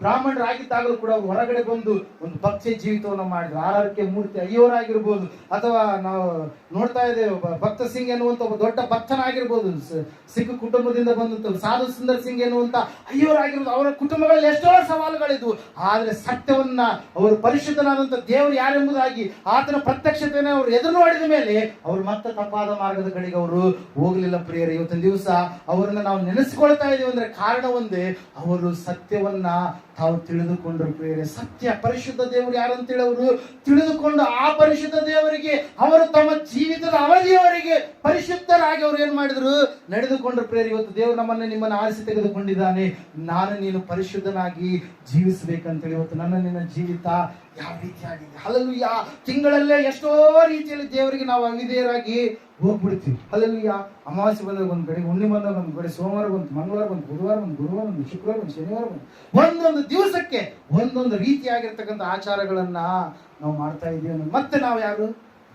ಬ್ರಾಹ್ಮಣರಾಗಿದ್ದಾಗಲೂ ಕೂಡ ಅವರು ಹೊರಗಡೆ ಬಂದು ಒಂದು ಭಕ್ತಿ ಜೀವಿತವನ್ನು ಮಾಡಿದ್ರು. ಆರಕ್ಕೆ ಮೂರ್ತಿ ಅಯ್ಯೋರಾಗಿರ್ಬೋದು, ಅಥವಾ ನಾವು ನೋಡ್ತಾ ಇದ್ದೇವೆ ಭಕ್ತ ಸಿಂಗ್ ಎನ್ನುವಂತ ಒಬ್ಬ ದೊಡ್ಡ ಭಕ್ತನಾಗಿರ್ಬೋದು, ಸಿಖ್ ಕುಟುಂಬದಿಂದ ಬಂದಂತ ಸಾಧು ಸುಂದರ್ ಸಿಂಗ್ ಎನ್ನುವಂತ ಅಯ್ಯೋರಾಗಿರ್ಬೋದು. ಅವರ ಕುಟುಂಬಗಳಲ್ಲಿ ಎಷ್ಟೋ ಸವಾಲುಗಳಿದ್ವು. ಆದ್ರೆ ಸತ್ಯವನ್ನ, ಅವರು ಪರಿಶುದ್ಧನಾದಂತ ದೇವರು ಯಾರೆಂಬುದಾಗಿ ಆತನ ಪ್ರತ್ಯಕ್ಷತೆಯನ್ನು ಅವರು ಎದುರು ನೋಡಿದ ಮೇಲೆ ಅವರು ಮತ್ತೆ ತಪ್ಪಾದ ಮಾರ್ಗದ ಕಡೆಗೆ ಅವರು ಹೋಗಲಿಲ್ಲ. ಪ್ರಿಯರೇ, ಇವತ್ತಿನ ದಿವಸ ಅವರನ್ನ ನಾವು ನೆನೆಸ್ಕೊಳ್ತಾ ಇದ್ದೀವಿ ಅಂದ್ರೆ ಕಾರಣ ಒಂದೇ, ಅವರು ಸತ್ಯವನ್ನ ತಾವು ತಿಳಿದುಕೊಂಡ್ರು. ಪ್ರಿಯರೇ, ಸತ್ಯ ಪರಿಶುದ್ಧ ದೇವರು ಯಾರಂತೇಳಿ ಅವರು ತಿಳಿದುಕೊಂಡು ಆ ಪರಿಶುದ್ಧ ದೇವರಿಗೆ ಅವರು ತಮ್ಮ ಜೀವಿತದ ಅವಧಿಯವರೆಗೆ ಪರಿಶುದ್ಧರಾಗಿ ಅವರು ಏನ್ ಮಾಡಿದ್ರು? ನಡೆದುಕೊಂಡ್ರು. ಪ್ರಿಯರೇ, ಇವತ್ತು ದೇವರು ನಿಮ್ಮನ್ನ ಆರಿಸಿ ತೆಗೆದುಕೊಂಡಿದ್ದಾನೆ. ನಾನು ನೀನು ಪರಿಶುದ್ಧನಾಗಿ ಜೀವಿಸಬೇಕಂತೇಳಿ. ಇವತ್ತು ನಿನ್ನ ಜೀವಿತ ಯಾವ ರೀತಿಯಾಗಿದೆ? ಹಲ್ಲೆಲೂಯಾ. ತಿಂಗಳಲ್ಲೇ ಎಷ್ಟೋ ರೀತಿಯಲ್ಲಿ ದೇವರಿಗೆ ನಾವು ಅವಿಧೇಯರಾಗಿ ಹೋಗ್ಬಿಡ್ತೀವಿ. ಹಲ್ಲೆಲೂಯಾ. ಅಮಾವಾಸ್ಯೆ ಬಂದಾಗ ಒಂದು ಕಡೆ, ಹುಣ್ಣಿಮೆ ಬಂದಾಗ ಒಂದು ಕಡೆ, ಸೋಮವಾರ ಬಂತು, ಮಂಗಳವಾರ ಬಂತು, ಬುಧವಾರ ಬಂತು, ಗುರುವಾರ ಬಂತು, ಶುಕ್ರವಾರ ಬಂತು, ಶನಿವಾರ ಬಂತು. ಒಂದೊಂದು ದಿವಸಕ್ಕೆ ಒಂದೊಂದು ರೀತಿಯಾಗಿರ್ತಕ್ಕಂಥ ಆಚಾರಗಳನ್ನ ನಾವು ಮಾಡ್ತಾ ಇದ್ದೀವಿ. ಮತ್ತೆ ನಾವು ಯಾರು?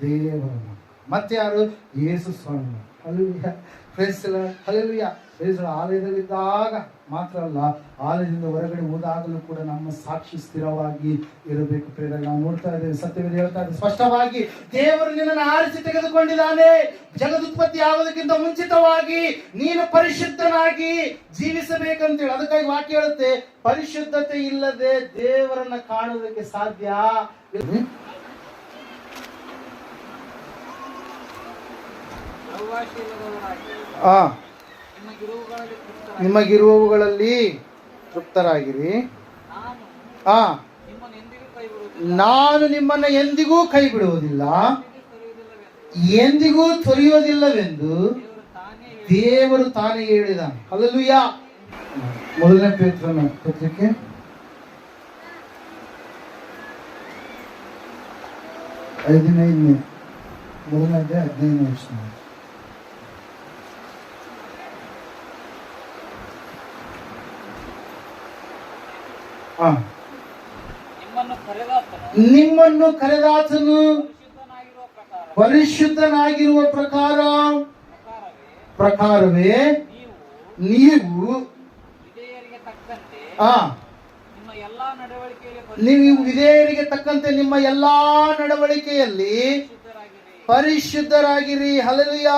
ದೇವರನ್ನು. ಮತ್ತೆ ಯಾರು? ಯೇಸು ಸ್ವಾಮಿ. Hallelujah. Praise Lord. Hallelujah. Praise Lord. ಆಲಯದಲ್ಲಿದ್ದಾಗ ಮಾತ್ರ ಅಲ್ಲ, ಆಲಯದಿಂದ ಹೊರಗಡೆ ಹೋದಾಗಲೂ ಕೂಡ ನಮ್ಮ ಸಾಕ್ಷಿ ಸ್ಥಿರವಾಗಿ ಇರಬೇಕು. ಪ್ರೇರ, ನಾವು ನೋಡ್ತಾ ಇದ್ದೇವೆ, ಸತ್ಯವೇದ ಹೇಳ್ತಾ ಇದ್ದೇವೆ ಸ್ಪಷ್ಟವಾಗಿ, ದೇವರು ನಿನ್ನನ್ನು ಆರಿಸಿ ತೆಗೆದುಕೊಂಡಿದ್ದಾನೆ. ಜಗದುತ್ಪತ್ತಿ ಆಗೋದಕ್ಕಿಂತ ಮುಂಚಿತವಾಗಿ ನೀನು ಪರಿಶುದ್ಧನಾಗಿ ಜೀವಿಸಬೇಕಂತೇಳಿ. ಅದಕ್ಕಾಗಿ ವಾಕ್ಯ ಹೇಳುತ್ತೆ, ಪರಿಶುದ್ಧತೆ ಇಲ್ಲದೆ ದೇವರನ್ನ ಕಾಣುವುದಕ್ಕೆ ಸಾಧ್ಯ. ನಿಮಗಿರುವವುಗಳಲ್ಲಿ ತೃಪ್ತರಾಗಿರಿ. ನಾನು ನಿಮ್ಮನ್ನು ಎಂದಿಗೂ ಕೈ ಬಿಡುವುದಿಲ್ಲ, ಎಂದಿಗೂ ತೊರೆಯುವುದಿಲ್ಲವೆಂದು ದೇವರು ತಾನೇ ಹೇಳಿದಾನೆ. ಹಲ್ಲೆಲೂಯಾ. ಮೊದಲನೇ ಪೇತ್ರನ ಪತ್ರಿಕೆ 15ನೇ ಮೊದಲನೇ 15ನೇ ವಚನ. ನಿಮ್ಮನ್ನು ಕರೆದಾತನು ಪರಿಶುದ್ಧನಾಗಿರುವ ಪ್ರಕಾರವೇ ನೀವು ನೀವು ವಿಧೇಯರಿಗೆ ತಕ್ಕಂತೆ ನಿಮ್ಮ ಎಲ್ಲಾ ನಡವಳಿಕೆಯಲ್ಲಿ ಪರಿಶುದ್ಧರಾಗಿರಿ. ಹಲ್ಲೆಲೂಯಾ.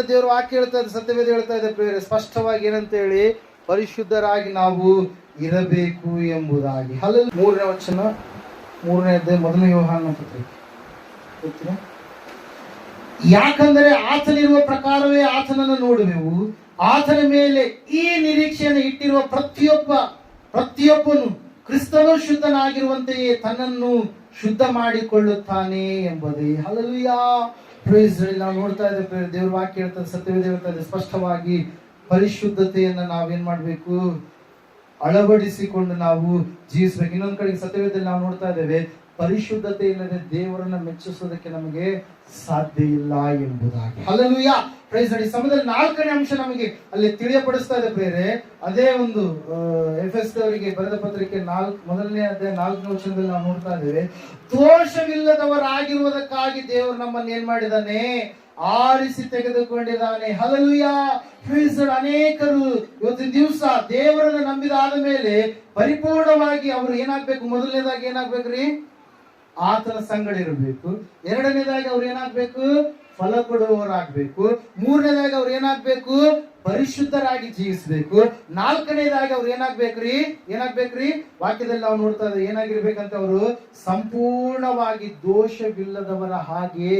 ದೇವರು ವಾಕ್ಯ ಹೇಳ್ತಾ ಇದೆ, ಸತ್ಯವೇದ ಹೇಳ್ತಾ ಇದೆ ಪ್ರಿಯರೇ, ಸ್ಪಷ್ಟವಾಗಿ ಏನಂತ ಹೇಳಿ, ಪರಿಶುದ್ಧರಾಗಿ ನಾವು ಇರಬೇಕು ಎಂಬುದಾಗಿ. ಹಲ್ಲೆಲೂಯಾ. 3ನೇ ವಚನ, 3ನೇ ಅಧ್ಯಾಯ, 1 ಯೋಹಾನ ಪತ್ರಿಕೆ. ಯಾಕಂದರೆ ಆತನಿರುವ ಪ್ರಕಾರವೇ ಆತನನ್ನು ನೋಡುವೆವು, ಆತನ ಮೇಲೆ ಈ ನಿರೀಕ್ಷೆಯನ್ನು ಇಟ್ಟಿರುವ ಪ್ರತಿಯೊಬ್ಬನು ಕ್ರಿಸ್ತನು ಶುದ್ಧನಾಗಿರುವಂತೆಯೇ ತನ್ನನ್ನು ಶುದ್ಧ ಮಾಡಿಕೊಳ್ಳುತ್ತಾನೆ ಎಂಬುದೇ. ಹಲ್ಲೆಲೂಯಾ. ಪ್ರೈಸ್. ನಾವು ನೋಡ್ತಾ ಇದ್ದೇವೆ, ದೇವ್ರ ವಾಕ್ಯ ಹೇಳ್ತದೆ, ಸತ್ಯವೇದ ಹೇಳ್ತಾ ಇದೆ ಸ್ಪಷ್ಟವಾಗಿ, ಪರಿಶುದ್ಧತೆಯನ್ನ ನಾವೇನ್ ಮಾಡ್ಬೇಕು, ಅಳವಡಿಸಿಕೊಂಡು ನಾವು ಜೀವಿಸ್ಬೇಕು. ಇನ್ನೊಂದ್ ಕಡೆಗೆ ಸತ್ಯವೇದದಲ್ಲಿ ನಾವು ನೋಡ್ತಾ ಇದ್ದೇವೆ, ಪರಿಶುದ್ಧತೆ ಇಲ್ಲದೆ ದೇವರನ್ನ ಮೆಚ್ಚಿಸೋದಕ್ಕೆ ನಮಗೆ ಸಾಧ್ಯ ಇಲ್ಲ ಎಂಬುದಾಗಿ. ಹಲ್ಲೆಲೂಯಾ. ಪ್ರೈಸ್. ಸಮಯದಲ್ಲಿ 4ನೇ ಅಂಶ ನಮಗೆ ಅಲ್ಲಿ ತಿಳಿಯಪಡಿಸ್ತಾ ಇದೆ ಬೇರೆ. ಅದೇ ಒಂದು ಎಫೆಸದವರಿಗೆ ಬರೆದ ಪತ್ರಿಕೆ 1ನೇ ಅಧ್ಯಾಯ 4ನೇ ವಚನದಲ್ಲಿ ನಾವು ನೋಡ್ತಾ ಇದ್ದೇವೆ, ದೋಷವಿಲ್ಲದವರಾಗಿರುವುದಕ್ಕಾಗಿ ದೇವರು ನಮ್ಮನ್ನು ಏನ್ ಮಾಡಿದಾನೆ, ಆರಿಸಿ ತೆಗೆದುಕೊಂಡಿದ್ದಾನೆ. ಹಲ್ಲೆಲೂಯಾ. ಅನೇಕರು ಇವತ್ತಿನ ದಿವಸ ದೇವರನ್ನು ನಂಬಿದಾದ ಮೇಲೆ ಪರಿಪೂರ್ಣವಾಗಿ ಅವರು ಏನಾಗ್ಬೇಕು, ಮೊದಲನೇದಾಗಿ ಏನಾಗ್ಬೇಕ್ರಿ, ಆತನ ಸಂಗಡ ಇರಬೇಕು. 2ನೇದಾಗಿ ಅವ್ರು ಏನಾಗ್ಬೇಕು, ಫಲ ಕೊಡುವವರಾಗಬೇಕು. 3ನೇದಾಗಿ ಅವ್ರು ಏನಾಗ್ಬೇಕು, ಪರಿಶುದ್ಧರಾಗಿ ಜೀವಿಸಬೇಕು. 4ನೇದಾಗಿ ಅವ್ರು ಏನಾಗ್ಬೇಕ್ರಿ, ವಾಕ್ಯದಲ್ಲಿ ನಾವು ನೋಡ್ತಾ ಇದ್ದೇವೆ ಏನಾಗಿರ್ಬೇಕಂತ, ಅವರು ಸಂಪೂರ್ಣವಾಗಿ ದೋಷವಿಲ್ಲದವರ ಹಾಗೆ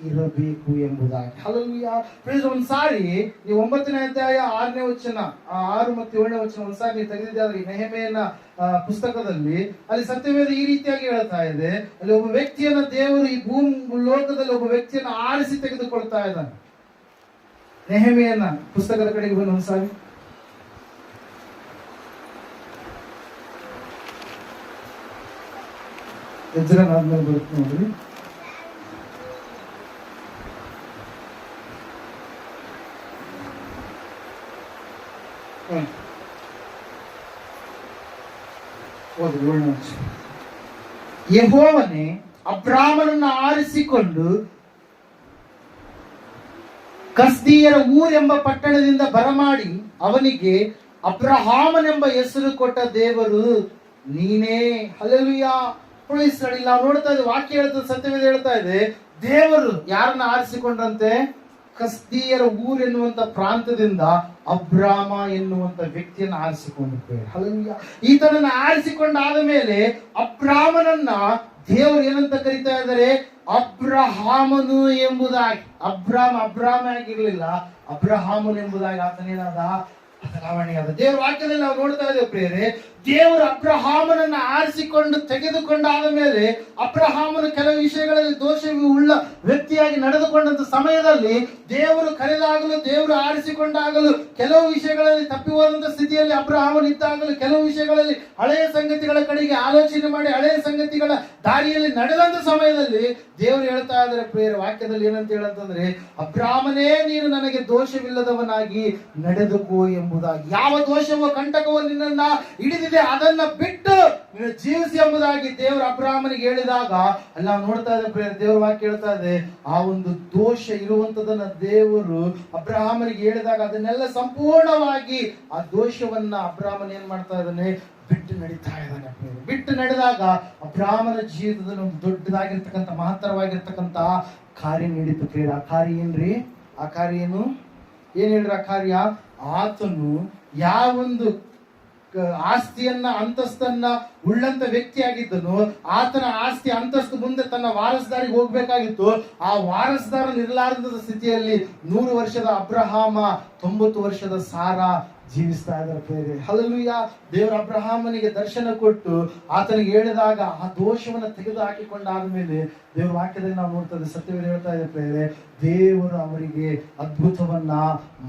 ಇರಬೇಕು ಎಂಬುದಾಗಿ. ಹಲ್ಲೆಲೂಯಾ. ಪ್ಲೀಸ್ ಒಂದ್ಸಾರಿ ನೀವು 9ನೇ ಅಧ್ಯಾಯ 6ನೇ ವಚನ, 6 ಮತ್ತು 7ನೇ ವಚನ ಒಂದ್ಸಾರಿ ನೀವು ತೆಗೆದಿದ್ದಾದ್ರೆ ನೆಹೆಮೀಯನ ಪುಸ್ತಕದಲ್ಲಿ ಅಲ್ಲಿ ಸತ್ಯವೇದ ಈ ರೀತಿಯಾಗಿ ಹೇಳ್ತಾ ಇದೆ, ಅಲ್ಲಿ ಒಬ್ಬ ವ್ಯಕ್ತಿಯನ್ನ ದೇವರು ಈ ಲೋಕದಲ್ಲಿ ಒಬ್ಬ ವ್ಯಕ್ತಿಯನ್ನ ಆರಿಸಿ ತೆಗೆದುಕೊಳ್ತಾ ಇದ್ದಾನೆ. ನೆಹೆಮೀಯನ ಪುಸ್ತಕದ ಕಡೆಗೆ ಬಂದು ಒಂದ್ಸಾರಿ ಆದ್ಮೇಲೆ ಬರುತ್ತೆ ನೋಡ್ರಿ. ಯೆಹೋವನೇ ಅಬ್ರಾಮನನ್ನು ಆರಿಸಿಕೊಂಡು ಕಸ್ದೀಯರ ಊರೆಂಬ ಪಟ್ಟಣದಿಂದ ಬರಮಾಡಿ ಅವನಿಗೆ ಅಬ್ರಹಾಮನೆಂಬ ಹೆಸರು ಕೊಟ್ಟ ದೇವರು ನೀನೇ. ಹಲ್ಲೆಲೂಯಾ. ನಾವು ನೋಡ್ತಾ ಇದ್ದೇವೆ, ವಾಕ್ಯ ಹೇಳ್ತದೆ, ಸತ್ಯವೇದ ಹೇಳ್ತಾ ಇದೆ, ದೇವರು ಯಾರನ್ನ ಆರಿಸಿಕೊಂಡ್ರಂತೆ, ಕಸ್ದೀಯರ ಊರೆನ್ನುವಂತ ಪ್ರಾಂತದಿಂದ ಅಬ್ರಾಮ ಎನ್ನುವಂತ ವ್ಯಕ್ತಿಯನ್ನು ಆರಿಸಿಕೊಂಡಿದ್ದೇವೆ. ಹಲ್ಲೆಲೂಯಾ. ಈತನನ್ನ ಆರಿಸಿಕೊಂಡಾದ ಮೇಲೆ ಅಬ್ರಾಮನನ್ನ ದೇವರು ಏನಂತ ಕರೀತಾ ಇದ್ದಾರೆ, ಅಬ್ರಹಾಮನು ಎಂಬುದಾಗಿ. ಅಬ್ರಾಮ ಆಗಿರ್ಲಿಲ್ಲ, ಅಬ್ರಹಾಮನು ಎಂಬುದಾಗಿ ಆತನೇನಾದ, ಬದಲಾವಣೆಯಾದ. ದೇವರ ವಾಕ್ಯದಲ್ಲಿ ನಾವು ನೋಡ್ತಾ ಇದ್ದೇವೆ ಪ್ರಿಯರೇ, ದೇವರು ಅಬ್ರಹಾಮನನ್ನ ಆರಿಸಿಕೊಂಡು ತೆಗೆದುಕೊಂಡಾದ ಮೇಲೆ ಅಬ್ರಹಾಮನು ಕೆಲವು ವಿಷಯಗಳಲ್ಲಿ ದೋಷವುಳ್ಳ ವ್ಯಕ್ತಿಯಾಗಿ ನಡೆದುಕೊಂಡಂತ ಸಮಯದಲ್ಲಿ ದೇವರು ಕರೆದಾಗಲು, ದೇವರು ಆರಿಸಿಕೊಂಡಾಗಲು, ಕೆಲವು ವಿಷಯಗಳಲ್ಲಿ ತಪ್ಪಿ ಹೋದಂತ ಸ್ಥಿತಿಯಲ್ಲಿ ಅಬ್ರಹಾಮನು ಇದ್ದಾಗಲೂ, ಕೆಲವು ವಿಷಯಗಳಲ್ಲಿ ಹಳೆಯ ಸಂಗತಿಗಳ ಕಡೆಗೆ ಆಲೋಚನೆ ಮಾಡಿ ಹಳೆಯ ಸಂಗತಿಗಳ ದಾರಿಯಲ್ಲಿ ನಡೆದಂತ ಸಮಯದಲ್ಲಿ ದೇವರು ಹೇಳ್ತಾ ಇದ್ದಾರೆ ಪ್ರಿಯರ ವಾಕ್ಯದಲ್ಲಿ ಏನಂತ ಹೇಳಂತಂದ್ರೆ, ಅಬ್ರಹಾಮನೇ ನೀನು ನನಗೆ ದೋಷವಿಲ್ಲದವನಾಗಿ ನಡೆದುಕೋ ಎಂಬುದಾಗಿ. ಯಾವ ದೋಷವೋ ಕಂಟಕವೋ ನಿನ್ನನ್ನ ಹಿಡಿದಿದೆ ಅದನ್ನ ಬಿಟ್ಟು ನೀನು ಜೀವಿಸಿ ಎಂಬುದಾಗಿ ದೇವರು ಅಬ್ರಹಾಮನಿಗೆ ಹೇಳಿದಾಗ ಅಲ್ಲಿ ನಾವು ನೋಡ್ತಾ ಇದ್ದೇವೆ, ದೇವರ ವಾಕ್ಯ ಹೇಳ್ತಾ ಇದೆ, ಆ ಒಂದು ದೋಷ ಇರುವಂತದನ್ನ ದೇವರು ಅಬ್ರಹಾಮನಿಗೆ ಹೇಳಿದಾಗ ಅದನ್ನೆಲ್ಲ ಸಂಪೂರ್ಣವಾಗಿ ಆ ದೋಷವನ್ನ ಅಬ್ರಹಾಮನ್ ಏನ್ ಮಾಡ್ತಾ ಇದ್ದಾನೆ, ಬಿಟ್ಟು ನಡೀತಾ ಇದ್ದಾನೆ. ಬಿಟ್ಟು ನಡೆದಾಗ ಅಬ್ರಹಾಮನ ಜೀವಿತದಲ್ಲಿ ಒಂದು ದೊಡ್ಡದಾಗಿರ್ತಕ್ಕಂಥ ಮಹತ್ತರವಾಗಿರ್ತಕ್ಕಂಥ ಕಾರ್ಯ ನೀಡಿತು ಪ್ರಿಯರ. ಆ ಕಾರ್ಯ ಏನ್ರಿ? ಆ ಕಾರ್ಯ ಏನ್ ಹೇಳ್ರಿ? ಆ ಕಾರ್ಯ ಆತನು ಯಾವೊಂದು ಆಸ್ತಿಯನ್ನ ಅಂತಸ್ತನ್ನ ಉಳ್ಳಂತ ವ್ಯಕ್ತಿಯಾಗಿದ್ದನು, ಆತನ ಆಸ್ತಿ ಅಂತಸ್ತು ಮುಂದೆ ತನ್ನ ವಾರಸದಾರಿಗೆ ಹೋಗ್ಬೇಕಾಗಿತ್ತು. ಆ ವಾರಸದಾರನಿರಲಾರದ ಸ್ಥಿತಿಯಲ್ಲಿ 100 ವರ್ಷದ ಅಬ್ರಹಾಮ, 90 ವರ್ಷದ ಸಾರಾ ಜೀವಿಸ್ತಾ ಇದ್ದಾರೆ ಪ್ರೇರೆ. ಹಲ್ಲೆಲೂಯಾ. ದೇವರ ಅಬ್ರಹಾಮನಿಗೆ ದರ್ಶನ ಕೊಟ್ಟು ಆತನಿಗೆ ಹೇಳಿದಾಗ ಆ ದೋಷವನ್ನು ತೆಗೆದು ಹಾಕಿಕೊಂಡಾದ ಮೇಲೆ ದೇವರ ವಾಕ್ಯದಲ್ಲಿ ನಾವು ನೋಡ್ತಾ ಸತ್ಯವೇದ ಹೇಳ್ತಾ ಇದೆ ಪ್ರೇರೆ, ದೇವರು ಅವರಿಗೆ ಅದ್ಭುತವನ್ನ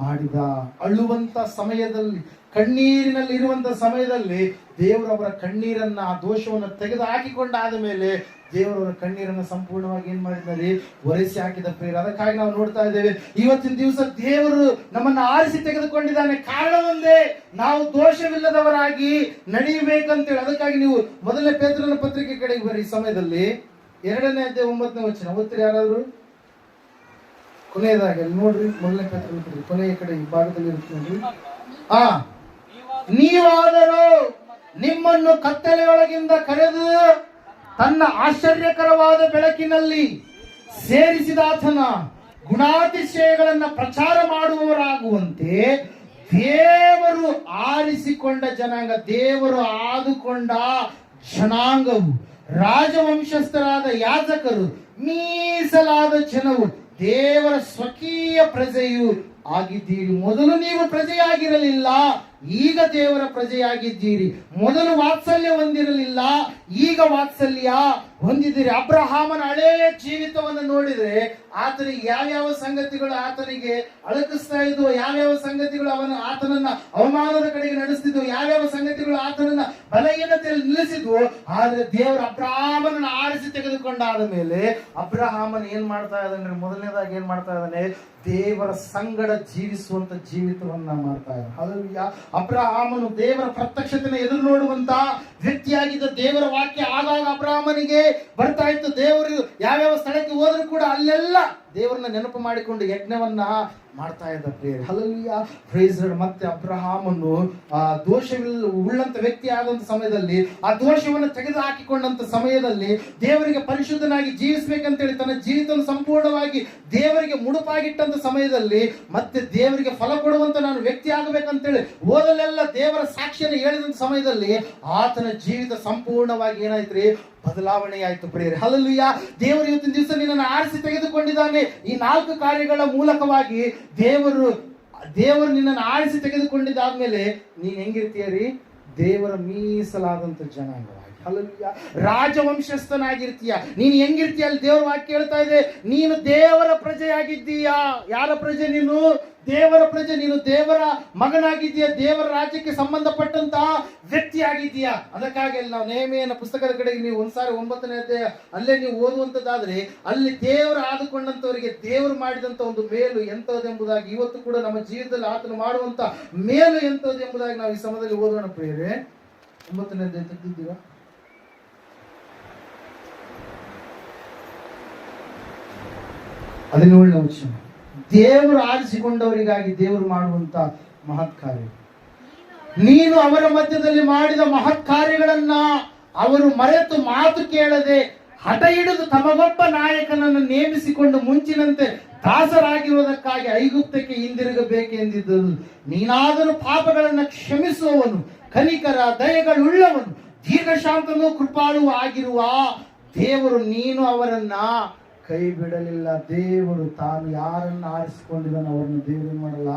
ಮಾಡಿದ. ಅಳುವಂತ ಸಮಯದಲ್ಲಿ, ಕಣ್ಣೀರಿನಲ್ಲಿ ಇರುವಂತ ಸಮಯದಲ್ಲಿ ದೇವರು ಅವರ ಕಣ್ಣೀರನ್ನ, ಆ ದೋಷವನ್ನು ತೆಗೆದು ಹಾಕಿಕೊಂಡಾದ ಮೇಲೆ ದೇವರವರ ಕಣ್ಣೀರನ್ನು ಸಂಪೂರ್ಣವಾಗಿ ಏನ್ ಮಾಡಿದ್ದಾರೆ, ಒರೆಸಿ ಹಾಕಿದ ಪ್ರಿಯರೇ. ಅದಕ್ಕಾಗಿ ನಾವು ನೋಡ್ತಾ ಇದ್ದೇವೆ ಇವತ್ತಿನ ದಿವಸ ದೇವರು ನಮ್ಮನ್ನ ಆರಿಸಿ ತೆಗೆದುಕೊಂಡಿದ್ದಾನೆ. ಕಾರಣ ಒಂದೇ, ನಾವು ದೋಷವಿಲ್ಲದವರಾಗಿ ನಡೆಯಬೇಕಂತೇಳಿ. ಅದಕ್ಕಾಗಿ ನೀವು ಮೊದಲನೇ ಪೇತ್ರನ ಪತ್ರಿಕೆ ಕಡೆಗೆ ಬರೀ ಸಮಯದಲ್ಲಿ 2ನೇ ಅಧ್ಯಾಯ 9ನೇ ವಚನ ಓದ್ತೀರಿ ಯಾರಾದ್ರು? ಕೊನೆಯದಾಗಿ ಅಲ್ಲಿ ನೋಡ್ರಿ, ಮೊದಲನೇ ಪೇತ್ರನ ಪತ್ರಿಕೆ ಕೊನೆಯ ಕಡೆ ಈ ಭಾಗದಲ್ಲಿ ಇರುತ್ತೆ ನೋಡ್ರಿ. ನೀವಾದರೂ ನಿಮ್ಮನ್ನು ಕತ್ತಲೆಯೊಳಗಿಂದ ಕರೆದು ತನ್ನ ಆಶ್ಚರ್ಯಕರವಾದ ಬೆಳಕಿನಲ್ಲಿ ಸೇರಿಸಿದಾತನ ಗುಣಾತಿಶಯಗಳನ್ನ ಪ್ರಚಾರ ಮಾಡುವವರಾಗುವಂತೆ ದೇವರು ಆರಿಸಿಕೊಂಡ ಜನಾಂಗ, ದೇವರು ಆದುಕೊಂಡ ಜನಾಂಗವು, ರಾಜವಂಶಸ್ಥರಾದ ಯಾಜಕರು, ಮೀಸಲಾದ ಜನವು, ದೇವರ ಸ್ವಕೀಯ ಪ್ರಜೆಯು ಆಗಿದ್ದೀರಿ. ಮೊದಲು ನೀವು ಪ್ರಜೆಯಾಗಿರಲಿಲ್ಲ, ಈಗ ದೇವರ ಪ್ರಜೆಯಾಗಿದ್ದೀರಿ. ಮೊದಲು ವಾತ್ಸಲ್ಯ ಹೊಂದಿರಲಿಲ್ಲ, ಈಗ ವಾತ್ಸಲ್ಯ ಹೊಂದಿದ್ದೀರಿ. ಅಬ್ರಹಾಮನ ಹಳೆಯ ಜೀವಿತವನ್ನು ನೋಡಿದ್ರೆ ಆತನಿಗೆ ಯಾವ್ಯಾವ ಸಂಗತಿಗಳು ಆತನಿಗೆ ಅಳಕಿಸ್ತಾ ಇದ್ವು, ಯಾವ್ಯಾವ ಸಂಗತಿಗಳು ಆತನನ್ನ ಅವಮಾನದ ಕಡೆಗೆ ನಡೆಸ್ತಿದ್ವು, ಯಾವ್ಯಾವ ಸಂಗತಿಗಳು ಆತನನ್ನ ಬಲಹೀನತೆಯಲ್ಲಿ ನಿಲ್ಲಿಸಿದ್ವು. ಆದ್ರೆ ದೇವರು ಅಬ್ರಹಾಮನನ್ನು ಆರಿಸಿ ತೆಗೆದುಕೊಂಡಾದ ಮೇಲೆ ಅಬ್ರಹಾಮನ್ ಏನ್ ಮಾಡ್ತಾ ಇದ್ದಾನೆ, ಮೊದಲನೇದಾಗಿ ಏನ್ ಮಾಡ್ತಾ ಇದ್ದಾನೆ, ದೇವರ ಸಂಗಡ ಜೀವಿಸುವಂತ ಜೀವಿತವನ್ನ ಮಾಡ್ತಾ ಇದ್ದಾನೆ. ಹಲ್ಲೆಲೂಯಾ. ಅಬ್ರಹಾಮನು ದೇವರ ಪ್ರತ್ಯಕ್ಷತೆಯನ್ನು ಎದುರು ನೋಡುವಂತ ವ್ಯಕ್ತಿಯಾಗಿದ್ದ. ದೇವರ ವಾಕ್ಯ ಆಗಾಗ ಅಬ್ರಹಾಮನಿಗೆ ಬರ್ತಾ ಇತ್ತು. ದೇವರು ಯಾವ್ಯಾವ ಸ್ಥಳಕ್ಕೆ ಹೋದ್ರು ಕೂಡ ಅಲ್ಲೆಲ್ಲ ದೇವರನ್ನ ನೆನಪು ಮಾಡಿಕೊಂಡು ಯಜ್ಞವನ್ನ ಮಾಡ್ತಾ ಇದ್ದ ಪ್ರಿಯರೇ. Hallelujah, praise Lord. ಮತ್ತೆ ಅಬ್ರಹಾಮನು ಉಳ್ಳಂತ ವ್ಯಕ್ತಿ ಆದಂತ ಸಮಯದಲ್ಲಿ, ಆ ದೋಷವನ್ನು ತೆಗೆದು ಹಾಕಿಕೊಂಡಂತ ಸಮಯದಲ್ಲಿ, ದೇವರಿಗೆ ಪರಿಶುದ್ಧನಾಗಿ ಜೀವಿಸಬೇಕಂತೇಳಿ ತನ್ನ ಜೀವಿತವನ್ನು ಸಂಪೂರ್ಣವಾಗಿ ದೇವರಿಗೆ ಮುಡುಪಾಗಿಟ್ಟಂತ ಸಮಯದಲ್ಲಿ, ಮತ್ತೆ ದೇವರಿಗೆ ಫಲ ಕೊಡುವಂತ ನಾನು ವ್ಯಕ್ತಿ ಆಗಬೇಕಂತೇಳಿ ಓದಲೆಲ್ಲ ದೇವರ ಸಾಕ್ಷಿಯನ್ನು ಹೇಳಿದಂತ ಸಮಯದಲ್ಲಿ ಆತನ ಜೀವಿತ ಸಂಪೂರ್ಣವಾಗಿ ಏನಾಯ್ತ್ರಿ, ಬದಲಾವಣೆ ಆಯ್ತು ಪ್ರಿಯರೇ. ಹಲ್ಲೆಲೂಯಾ. ದೇವರು ಇವತ್ತಿನ ದಿವಸ ನಿನ್ನನ್ನು ಆರಿಸಿ ತೆಗೆದುಕೊಂಡಿದ್ದಾನೆ. ಈ 4 ಕಾರ್ಯಗಳ ಮೂಲಕವಾಗಿ ದೇವರು ನಿನ್ನನ್ನು ಆರಿಸಿ ತೆಗೆದುಕೊಂಡಿದ್ದಾದ್ಮೇಲೆ ನೀನ್ ಹೆಂಗಿರ್ತೀಯ ರೀ, ದೇವರ ಮೀಸಲಾದಂತ ಜನಾಂಗವಾಗಿ. ಹಲ್ಲೆಲೂಯಾ. ರಾಜವಂಶಸ್ಥನಾಗಿರ್ತೀಯ. ನೀನು ಹೆಂಗಿರ್ತೀಯ ಅಲ್ಲಿ ದೇವರ ವಾಕ್ಯ ಹೇಳ್ತಾ ಇದೆ, ನೀನು ದೇವರ ಪ್ರಜೆಯಾಗಿದ್ದೀಯಾ. ಯಾರ ಪ್ರಜೆ? ನೀನು ದೇವರ ಪ್ರಜೆ. ನೀನು ದೇವರ ಮಗನಾಗಿದ್ದೀಯ, ದೇವರ ರಾಜ್ಯಕ್ಕೆ ಸಂಬಂಧಪಟ್ಟಂತ ವ್ಯಕ್ತಿ ಆಗಿದ್ದೀಯಾ. ಅದಕ್ಕಾಗಿ ಅಲ್ಲಿ ನಾವು ನೇಮಿಯನ ಪುಸ್ತಕದ ಕಡೆಗೆ ನೀವು ಒಂದ್ಸಾರಿ 9ನೇ ಅಧ್ಯಾಯ ಅಲ್ಲೇ ನೀವು ಓದುವಂತದ್ದಾದ್ರೆ, ಅಲ್ಲಿ ದೇವರು ಆದುಕೊಂಡಂತವರಿಗೆ ದೇವರು ಮಾಡಿದಂತ ಒಂದು ಮೇಲು ಎಂತದೆಂಬುದಾಗಿ ಇವತ್ತು ಕೂಡ ನಮ್ಮ ಜೀವಿತದಲ್ಲಿ ಆತನು ಮಾಡುವಂತ ಮೇಲು ಎಂತದೆಂಬುದಾಗಿ ನಾವು ಈ ಸಮಯದಲ್ಲಿ ಓದೋಣ ಪ್ರಿಯರೇ. 9ನೇ ಅಧ್ಯಾಯ ತೆಗೆದಿದ್ದೀರಾ? ಅದನ್ನ ವಚನ. ದೇವರು ಆರಿಸಿಕೊಂಡವರಿಗಾಗಿ ದೇವರು ಮಾಡುವಂತ ಮಹತ್ ಕಾರ್ಯ. ನೀನು ಅವರ ಮಧ್ಯದಲ್ಲಿ ಮಾಡಿದ ಮಹತ್ ಕಾರ್ಯಗಳನ್ನ ಅವರು ಮರೆತು ಮಾತು ಕೇಳದೆ ಹಠ ಹಿಡಿದು ತಮಗೊಬ್ಬ ನಾಯಕನನ್ನು ನೇಮಿಸಿಕೊಂಡು ಮುಂಚಿನಂತೆ ದಾಸರಾಗಿರುವುದಕ್ಕಾಗಿ ಐಗುಪ್ತಕ್ಕೆ ಹಿಂದಿರುಗಬೇಕೆಂದಿದ್ದರು. ನೀನಾದರೂ ಪಾಪಗಳನ್ನು ಕ್ಷಮಿಸುವವನು, ಕನಿಕರ ದಯೆಗಳುಳ್ಳವನು, ದೀರ್ಘಶಾಂತನೂ ಕೃಪಾಳುವ ಆಗಿರುವ ದೇವರು, ನೀನು ಅವರನ್ನ ಕೈ ಬಿಡಲಿಲ್ಲ. ದೇವರು ತಾನು ಯಾರನ್ನ ಆರಿಸಿಕೊಂಡಿದ್ದಾನೋ ಅವರನ್ನು ದೇವರು ಮಾಡಲ್ಲ,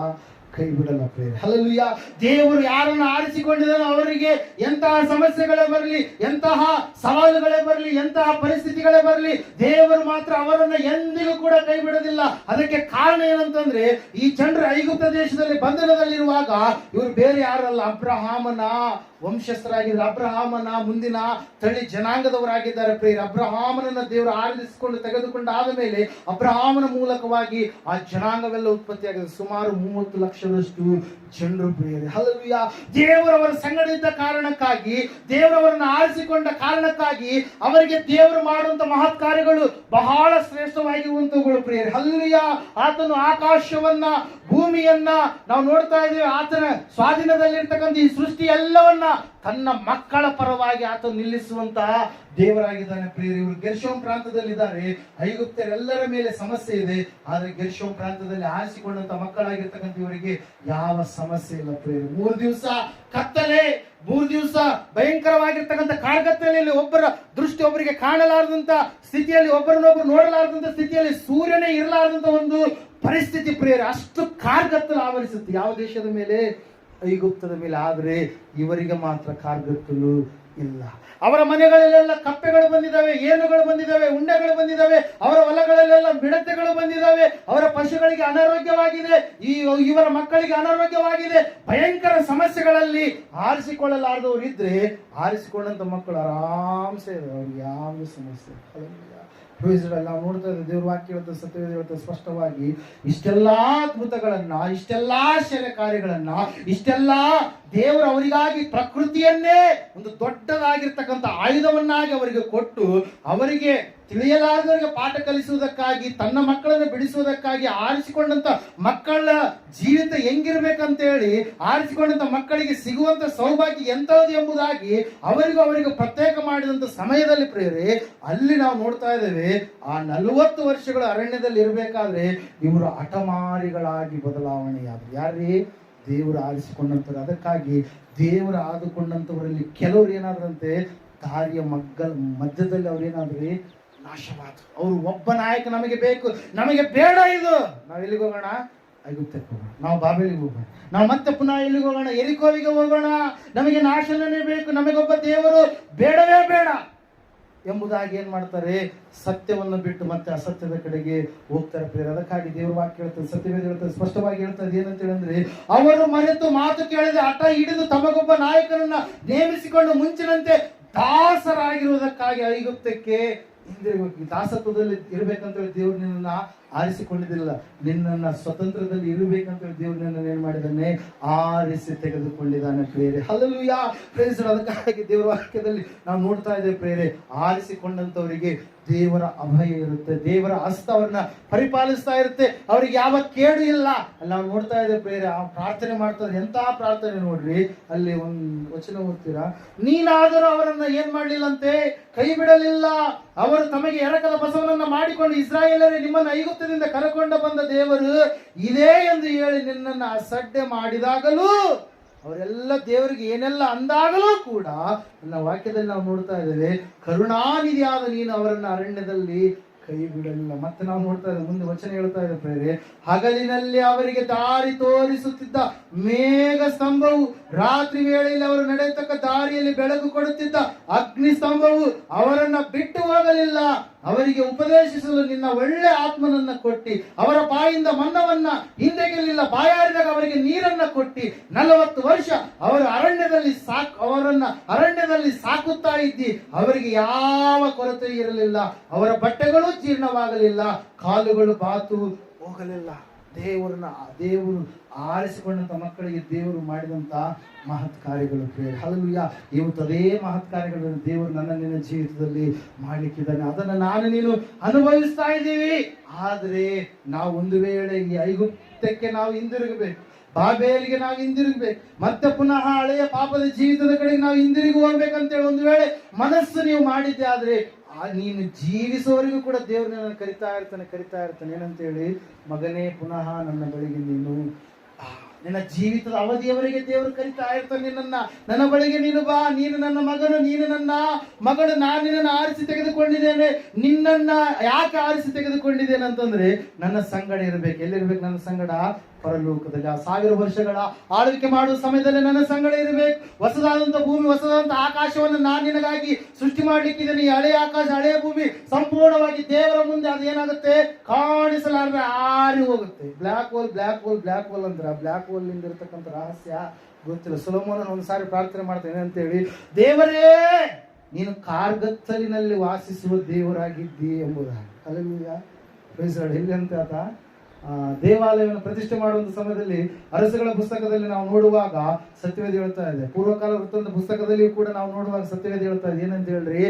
ಕೈ ಬಿಡಲ್ಲ ಪ್ರೇರೆ. ಹಲ್ಲೆಲೂಯಾ. ದೇವರು ಯಾರನ್ನು ಆರಿಸಿಕೊಂಡಿದ್ದಾನೋ ಅವರಿಗೆ ಎಂತಹ ಸಮಸ್ಯೆಗಳೇ ಬರಲಿ, ಎಂತಹ ಸವಾಲುಗಳೇ ಬರಲಿ, ಎಂತಹ ಪರಿಸ್ಥಿತಿಗಳೇ ಬರಲಿ, ದೇವರು ಮಾತ್ರ ಅವರನ್ನ ಎಂದಿಗೂ ಕೂಡ ಕೈ ಬಿಡೋದಿಲ್ಲ. ಅದಕ್ಕೆ ಕಾರಣ ಏನಂತಂದ್ರೆ, ಈ ಜನರು ಐಗುಪ್ತ ದೇಶದಲ್ಲಿ ಬಂಧನದಲ್ಲಿರುವಾಗ ಇವರು ಬೇರೆ ಯಾರಲ್ಲ, ಅಬ್ರಹಾಮನ ವಂಶಸ್ಥರಾಗಿದ್ದಾರೆ. ಅಬ್ರಹಾಮನ ಮುಂದಿನ ತಳಿ ಜನಾಂಗದವರಾಗಿದ್ದಾರೆ ಪ್ರಿಯರೇ. ಅಬ್ರಹಾಮನನ್ನ ದೇವರು ಆರಿಸಿಕೊಂಡು ತೆಗೆದುಕೊಂಡು ಆದ ಮೇಲೆ ಅಬ್ರಹಾಮನ ಮೂಲಕವಾಗಿ ಆ ಜನಾಂಗವೆಲ್ಲ ಉತ್ಪತ್ತಿಯಾಗಿದೆ. ಸುಮಾರು 30 ಲಕ್ಷದಷ್ಟು ಜನರು ಪ್ರಿಯರೇ. ಹಲ್ಲೆಲೂಯಾ. ದೇವರವರ ಸಂಗಡ ಇದ್ದ ಕಾರಣಕ್ಕಾಗಿ, ದೇವರವರನ್ನು ಆರಿಸಿಕೊಂಡ ಕಾರಣಕ್ಕಾಗಿ ಅವರಿಗೆ ದೇವರು ಮಾಡುವಂತ ಮಹತ್ ಕಾರ್ಯಗಳು ಬಹಳ ಶ್ರೇಷ್ಠವಾಗಿರುವಂತವುಗಳು ಪ್ರಿಯರೇ. ಹಲ್ಲೆಲೂಯಾ. ಆತನು ಆಕಾಶವನ್ನ, ಭೂಮಿಯನ್ನ ನಾವು ನೋಡ್ತಾ ಇದ್ದೇವೆ. ಆತನ ಸ್ವಾಧೀನದಲ್ಲಿರ್ತಕ್ಕಂಥ ಈ ಸೃಷ್ಟಿ ಎಲ್ಲವನ್ನ ತನ್ನ ಮಕ್ಕಳ ಪರವಾಗಿ ಆತ ನಿಲ್ಲಿಸುವಂತಹ ದೇವರಾಗಿದ್ದಾನೆ ಪ್ರಿಯರೇ. ಇವರು ಗೆರ್ಷೋಮ್ ಪ್ರಾಂತದಲ್ಲಿದ್ದಾರೆ. ಐಗುಪ್ತರೆಲ್ಲರ ಮೇಲೆ ಸಮಸ್ಯೆ ಇದೆ, ಆದ್ರೆ ಗೆರ್ಷೋಮ್ ಪ್ರಾಂತದಲ್ಲಿ ಆರಿಸಿಕೊಂಡಂತ ಮಕ್ಕಳಾಗಿರ್ತಕ್ಕಂಥ ಇವರಿಗೆ ಯಾವ ಸಮಸ್ಯೆ ಇಲ್ಲ ಪ್ರಿಯರೇ. 3 ದಿವಸ ಕತ್ತಲೆ, 3 ದಿವಸ ಭಯಂಕರವಾಗಿರ್ತಕ್ಕಂಥ ಕಾರ್ಗತ್ತಲೆಯಲ್ಲಿ ಒಬ್ಬರ ದೃಷ್ಟಿ ಒಬ್ಬರಿಗೆ ಕಾಣಲಾರದಂತ ಸ್ಥಿತಿಯಲ್ಲಿ, ಒಬ್ಬರನ್ನೊಬ್ಬರು ನೋಡಲಾರದಂತ ಸ್ಥಿತಿಯಲ್ಲಿ, ಸೂರ್ಯನೇ ಇರಲಾರದಂತ ಒಂದು ಪರಿಸ್ಥಿತಿ ಪ್ರಿಯರೇ. ಅಷ್ಟು ಕಾರ್ಗತ್ತಲು ಆವರಿಸುತ್ತೆ ಯಾವ ದೇಶದ ಮೇಲೆ? ಐಗುಪ್ತದ ಮೇಲೆ. ಆದ್ರೆ ಇವರಿಗೆ ಮಾತ್ರ ಕಾರ್ಗತ್ತಲು ಇಲ್ಲ. ಅವರ ಮನೆಗಳಲ್ಲೆಲ್ಲ ಕಪ್ಪೆಗಳು ಬಂದಿದ್ದಾವೆ, ಏನುಗಳು ಬಂದಿದ್ದಾವೆ, ಉಂಡೆಗಳು ಬಂದಿದ್ದಾವೆ, ಅವರ ಹೊಲಗಳಲ್ಲೆಲ್ಲ ಮಿಡತೆಗಳು ಬಂದಿದ್ದಾವೆ, ಅವರ ಪಶುಗಳಿಗೆ ಅನಾರೋಗ್ಯವಾಗಿದೆ, ಇವರ ಮಕ್ಕಳಿಗೆ ಅನಾರೋಗ್ಯವಾಗಿದೆ. ಭಯಂಕರ ಸಮಸ್ಯೆಗಳಲ್ಲಿ ಆರಿಸಿಕೊಳ್ಳಲಾರದವರು ಇದ್ರೆ ಆರಿಸಿಕೊಂಡಂತ ಮಕ್ಕಳು ಆರಾಮ್ಸೆ ಅವ್ರಿಗೆ ಯಾವ ಸಮಸ್ಯೆ ನಾವು ನೋಡ್ತಾ ಇದ್ದೇವೆ. ದೇವ್ರ ವಾಕ್ಯ ಹೇಳ್ತದೆ, ಸತ್ಯವೇದ ಹೇಳ್ತದೆ ಸ್ಪಷ್ಟವಾಗಿ, ಇಷ್ಟೆಲ್ಲಾ ಅದ್ಭುತಗಳನ್ನ, ಇಷ್ಟೆಲ್ಲಾ ಆಶ್ಚರ್ಯ ಕಾರ್ಯಗಳನ್ನ, ಇಷ್ಟೆಲ್ಲಾ ದೇವರು ಅವರಿಗಾಗಿ ಪ್ರಕೃತಿಯನ್ನೇ ಒಂದು ದೊಡ್ಡದಾಗಿರ್ತಕ್ಕಂಥ ಆಯುಧವನ್ನಾಗಿ ಅವರಿಗೆ ಕೊಟ್ಟು, ಅವರಿಗೆ ತಿಳಿಯಲಾರದವರಿಗೆ ಪಾಠ ಕಲಿಸುವುದಕ್ಕಾಗಿ, ತನ್ನ ಮಕ್ಕಳನ್ನು ಬಿಡಿಸುವುದಕ್ಕಾಗಿ ಆರಿಸಿಕೊಂಡಂತ ಮಕ್ಕಳ ಜೀವಿತ ಹೆಂಗಿರ್ಬೇಕಂತ ಹೇಳಿ ಆರಿಸಿಕೊಂಡಂತ ಮಕ್ಕಳಿಗೆ ಸಿಗುವಂತ ಸೌಭಾಗ್ಯ ಎಂಥದ್ದು ಎಂಬುದಾಗಿ ಅವರಿಗೂ ಪ್ರತ್ಯೇಕ ಮಾಡಿದಂತ ಸಮಯದಲ್ಲಿ ಪ್ರಿಯರೇ, ಅಲ್ಲಿ ನಾವು ನೋಡ್ತಾ ಇದ್ದೇವೆ, ಆ 40 ವರ್ಷಗಳು ಅರಣ್ಯದಲ್ಲಿ ಇರಬೇಕಾದ್ರೆ ಇವರು ಹಠಮಾರಿಗಳಾಗಿ ಬದಲಾವಣೆಯಾದರು. ಯಾರೇ? ದೇವರು ಆರಿಸಿಕೊಂಡಂತವ್ರು. ಅದಕ್ಕಾಗಿ ದೇವರು ಆದುಕೊಂಡಂತವರಲ್ಲಿ ಕೆಲವರು ಏನಾದ್ರಂತೆ, ದಾರಿಯ ಮಧ್ಯದಲ್ಲಿ ಅವ್ರೇನಾದ್ರಿ ನಾಶವಾದ. ಅವರು ಒಬ್ಬ ನಾಯಕ ನಮಗೆ ಬೇಕು, ನಮಗೆ ಬೇಡ ಇದು, ನಾವ್ ಎಲ್ಲಿಗೆ ಹೋಗೋಣ? ಐಗುಪ್ತಕ್ಕೆ ಹೋಗೋಣ, ನಾವು ಬಾಬೆಲಿಗೆ ಹೋಗೋಣ, ನಾವು ಮತ್ತೆ ಪುನಃ ಎಲ್ಲಿಗೆ ಹೋಗೋಣ? ಎರಿಕೋವಿಗೆ ಹೋಗೋಣ, ನಮಗೆ ನಾಶನೇ ಬೇಕು, ನಮಗೊಬ್ಬ ದೇವರು ಬೇಡವೇ ಬೇಡ ಎಂಬುದಾಗಿ ಏನ್ ಮಾಡ್ತಾರೆ? ಸತ್ಯವನ್ನು ಬಿಟ್ಟು ಮತ್ತೆ ಅಸತ್ಯದ ಕಡೆಗೆ ಹೋಗ್ತಾರೆ ಪ್ರಿಯರೇ. ಅದಕ್ಕಾಗಿ ದೇವ್ರ ವಾಕ್ಯ ಹೇಳ್ತದೆ, ಸತ್ಯವೇದ ಹೇಳ್ತದೆ, ಸ್ಪಷ್ಟವಾಗಿ ಹೇಳ್ತದೆ. ಏನಂತ ಹೇಳಿದ್ರೆ, ಅವರು ಮರೆತು ಮಾತು ಕೇಳದೆ ಹಠ ಹಿಡಿದು ತಮಗೊಬ್ಬ ನಾಯಕನನ್ನ ನೇಮಿಸಿಕೊಂಡು ಮುಂಚಿನಂತೆ ದಾಸರಾಗಿರುವುದಕ್ಕಾಗಿ ಐಗುಪ್ತಕ್ಕೆ ಹಿಂದಿರುಗಿ. ದಾಸತ್ವದಲ್ಲಿ ಇರ್ಬೇಕಂತ ಹೇಳಿ ದೇವ್ರು ನಿನ್ನ ಆರಿಸಿಕೊಂಡಿದ್ದಿಲ್ಲ, ನಿನ್ನನ್ನ ಸ್ವತಂತ್ರದಲ್ಲಿ ಇರಬೇಕಂತ ಹೇಳಿ ದೇವ್ರು ನಿನ್ನ ಏನ್ ಮಾಡಿದ್ದಾನೆ? ಆರಿಸಿ ತೆಗೆದುಕೊಂಡಿದ್ದಾನೆ ಪ್ರಿಯರೇ. Hallelujah, praise. ಅದಕ್ಕಾಗಿ ದೇವರ ವಾಕ್ಯದಲ್ಲಿ ನಾವು ನೋಡ್ತಾ ಇದ್ದೇವೆ ಪ್ರಿಯರೇ, ಆರಿಸಿಕೊಂಡಂತವರಿಗೆ ದೇವರ ಅಭಯ ಇರುತ್ತೆ, ದೇವರ ಹಸ್ತ ಅವ್ರನ್ನ ಪರಿಪಾಲಿಸ್ತಾ ಇರುತ್ತೆ, ಅವ್ರಿಗೆ ಯಾವ ಕೇಡು ಇಲ್ಲ. ಅಲ್ಲಿ ನಾವು ನೋಡ್ತಾ ಇದ್ದೇವೆ ಪ್ರಿಯರೇ, ಆ ಪ್ರಾರ್ಥನೆ ಮಾಡ್ತಾರೆ. ಎಂತ ಪ್ರಾರ್ಥನೆ ನೋಡ್ರಿ, ಅಲ್ಲಿ ಒಂದು ವಚನ ಓದ್ತೀರಾ? ನೀನಾದರೂ ಅವರನ್ನ ಏನ್ ಮಾಡ್ಲಿಲ್ಲಂತೆ? ಕೈ ಬಿಡಲಿಲ್ಲ. ಅವರು ತಮಗೆ ಎರಕಲ ಬಸವನನ್ನ ಮಾಡಿಕೊಂಡು, ಇಸ್ರಾಯೇಲರೇ, ನಿಮ್ಮನ್ನು ಐಗುಪ್ತದಿಂದ ಕರಕೊಂಡ ಬಂದ ದೇವರು ಇದೇ ಎಂದು ಹೇಳಿ ನಿನ್ನನ್ನು ಅಸಡ್ಡೆ ಮಾಡಿದಾಗಲೂ, ಅವರೆಲ್ಲ ದೇವರಿಗೆ ಏನೆಲ್ಲ ಅಂದಾಗಲೂ ಕೂಡ ನನ್ನ ವಾಕ್ಯದಲ್ಲಿ ನಾವು ನೋಡ್ತಾ ಇದ್ದೇವೆ, ಕರುಣಾನಿಧಿಯಾದ ನೀನು ಅವರನ್ನ ಅರಣ್ಯದಲ್ಲಿ ಕೈ ಬಿಡಲಿಲ್ಲ. ಮತ್ತೆ ನಾವು ನೋಡ್ತಾ ಇದ್ದೇವೆ, ಮುಂದೆ ವಚನ ಹೇಳ್ತಾ ಇದೆ ಪ್ರೇರೆ, ಹಗಲಿನಲ್ಲಿ ಅವರಿಗೆ ದಾರಿ ತೋರಿಸುತ್ತಿದ್ದ ಮೇಘ ಸ್ತಂಭವು, ರಾತ್ರಿ ವೇಳೆಯಲ್ಲಿ ಅವರು ನಡೆಯತಕ್ಕ ದಾರಿಯಲ್ಲಿ ಬೆಳಕು ಕೊಡುತ್ತಿದ್ದ ಅಗ್ನಿ ಸ್ತಂಭವು ಅವರನ್ನ ಬಿಟ್ಟು ಹೋಗಲಿಲ್ಲ. ಅವರಿಗೆ ಉಪದೇಶಿಸಲು ನಿನ್ನ ಒಳ್ಳೆ ಆತ್ಮನನ್ನ ಕೊಟ್ಟಿ, ಅವರ ಬಾಯಿಂದ ಮನ್ನವನ್ನ ಹಿಂದೆಗೆಲಿಲ್ಲ. ಬಾಯಾರಿದಾಗ ಅವರಿಗೆ ನೀರನ್ನ ಕೊಟ್ಟಿ 40 ವರ್ಷ ಅವರು ಅವರನ್ನ ಅರಣ್ಯದಲ್ಲಿ ಸಾಕುತ್ತಾ ಇದ್ದಿ. ಅವರಿಗೆ ಯಾವ ಕೊರತೆ ಇರಲಿಲ್ಲ, ಅವರ ಬಟ್ಟೆಗಳು ಜೀರ್ಣವಾಗಲಿಲ್ಲ, ಕಾಲುಗಳು ಬಾತು ಹೋಗಲಿಲ್ಲ. ದೇವರು ಆರಿಸಿಕೊಂಡಂತ ಮಕ್ಕಳಿಗೆ ದೇವರು ಮಾಡಿದಂತ ಮಹತ್ ಕಾರ್ಯಗಳು ಪ್ರಿಯರೇ. ಹಲ್ಲೆಲೂಯಾ. ಇವತ್ತು ಅದೇ ಮಹತ್ ಕಾರ್ಯಗಳನ್ನು ದೇವರು ನಿನ್ನ ಜೀವಿತದಲ್ಲಿ ಮಾಡ್ಲಿಕ್ಕಿದ್ದಾನೆ. ಅದನ್ನ ನಾನು ನೀನು ಅನುಭವಿಸ್ತಾ ಇದ್ದೀವಿ. ಆದ್ರೆ ನಾವು ಒಂದು ವೇಳೆ ಈ ಐಗುಪ್ತಕ್ಕೆ ನಾವು ಹಿಂದಿರುಗಬೇಕು, ಬಾಬೇಲಿಗೆ ನಾವು ಹಿಂದಿರುಗಬೇಕು, ಮತ್ತೆ ಪುನಃ ಹಳೆಯ ಪಾಪದ ಜೀವಿತದ ಕಡೆಗೆ ನಾವು ಹಿಂದಿರುಗಿ ಹೋಗ್ಬೇಕಂತೇಳಿ ಒಂದು ವೇಳೆ ಮನಸ್ಸು ನೀವು ಮಾಡಿದ್ದೆ ಆದ್ರೆ, ನೀನು ಜೀವಿಸುವವರೆಗೂ ಕೂಡ ದೇವರು ನನ್ನ ಕರಿತಾ ಇರ್ತಾನೆ. ಏನಂತೇಳಿ? ಮಗನೇ, ಪುನಃ ನನ್ನ ಬಳಿಗೆ ನೀನು ನಿನ್ನ ಜೀವಿತದ ಅವಧಿಯವರೆಗೆ ದೇವರು ಕರಿತಾ ಇರ್ತಾನೆ ನಿನ್ನನ್ನ. ನನ್ನ ಬಳಿಗೆ ನೀನು ಬಾ, ನೀನು ನನ್ನ ಮಗನು, ನೀನು ನನ್ನ ಮಗಳು, ನಾನು ನಿನ್ನನ್ನು ಆರಿಸಿ ತೆಗೆದುಕೊಂಡಿದ್ದೇನೆ. ನಿನ್ನನ್ನ ಯಾಕೆ ಆರಿಸಿ ತೆಗೆದುಕೊಂಡಿದ್ದೇನೆ ಅಂತಂದ್ರೆ, ನನ್ನ ಸಂಗಡ ಇರಬೇಕು. ಎಲ್ಲಿರ್ಬೇಕು ನನ್ನ ಸಂಗಡ? ಪರಲೋಕದಲ್ಲಿ. 1000 ವರ್ಷಗಳ ಆಳ್ವಿಕೆ ಮಾಡುವ ಸಮಯದಲ್ಲಿ ನನ್ನ ಸಂಗಡ ಇರಬೇಕು. ಹೊಸದಾದಂತ ಭೂಮಿ, ಹೊಸದಾದಂತ ಆಕಾಶವನ್ನು ನಾನು ನಿನಗಾಗಿ ಸೃಷ್ಟಿ ಮಾಡ್ಲಿಕ್ಕಿದ್ದೇನೆ. ಈ ಹಳೆಯ ಆಕಾಶ, ಹಳೆಯ ಭೂಮಿ ಸಂಪೂರ್ಣವಾಗಿ ದೇವರ ಮುಂದೆ ಅದು ಏನಾಗುತ್ತೆ? ಕಾಣಿಸಲಾರದೆ ಆರಿ ಹೋಗುತ್ತೆ. ಬ್ಲ್ಯಾಕ್ ಹೋಲ್ ಅಂದ್ರೆ ಬ್ಲ್ಯಾಕ್ ಹೋಲ್ ನಿಂದ ಇರತಕ್ಕಂಥ ರಹಸ್ಯ ಗೊತ್ತಿಲ್ಲ. ಸೊಲೊಮೋನನ ಒಂದ್ಸಾರಿ ಪ್ರಾರ್ಥನೆ ಮಾಡ್ತೇನೆ ಅಂತೇಳಿ, ದೇವರೇ ನೀನು ಕಾರ್ಗತ್ತಲಿನಲ್ಲಿ ವಾಸಿಸುವ ದೇವರಾಗಿದ್ದಿ ಎಂಬುದಾಗಿ. ಹಲ್ಲೆಲೂಯಾ. Praise Lord. ಎಲ್ಲಿ ಅಂತ ಆತ ದೇವಾಲಯವನ್ನು ಪ್ರತಿಷ್ಠೆ ಮಾಡುವಂತ ಸಮಯದಲ್ಲಿ ಅರಸುಗಳ ಪುಸ್ತಕದಲ್ಲಿ ನಾವು ನೋಡುವಾಗ ಸತ್ಯವೇದ ಹೇಳ್ತಾ ಇದೆ, ಪೂರ್ವಕಾಲ ವೃತ್ತದ ಪುಸ್ತಕದಲ್ಲಿಯೂ ಕೂಡ ನಾವು ನೋಡುವಾಗ ಸತ್ಯವೇದ ಹೇಳ್ತಾ ಇದೆ. ಏನಂತ ಹೇಳ್ರಿ?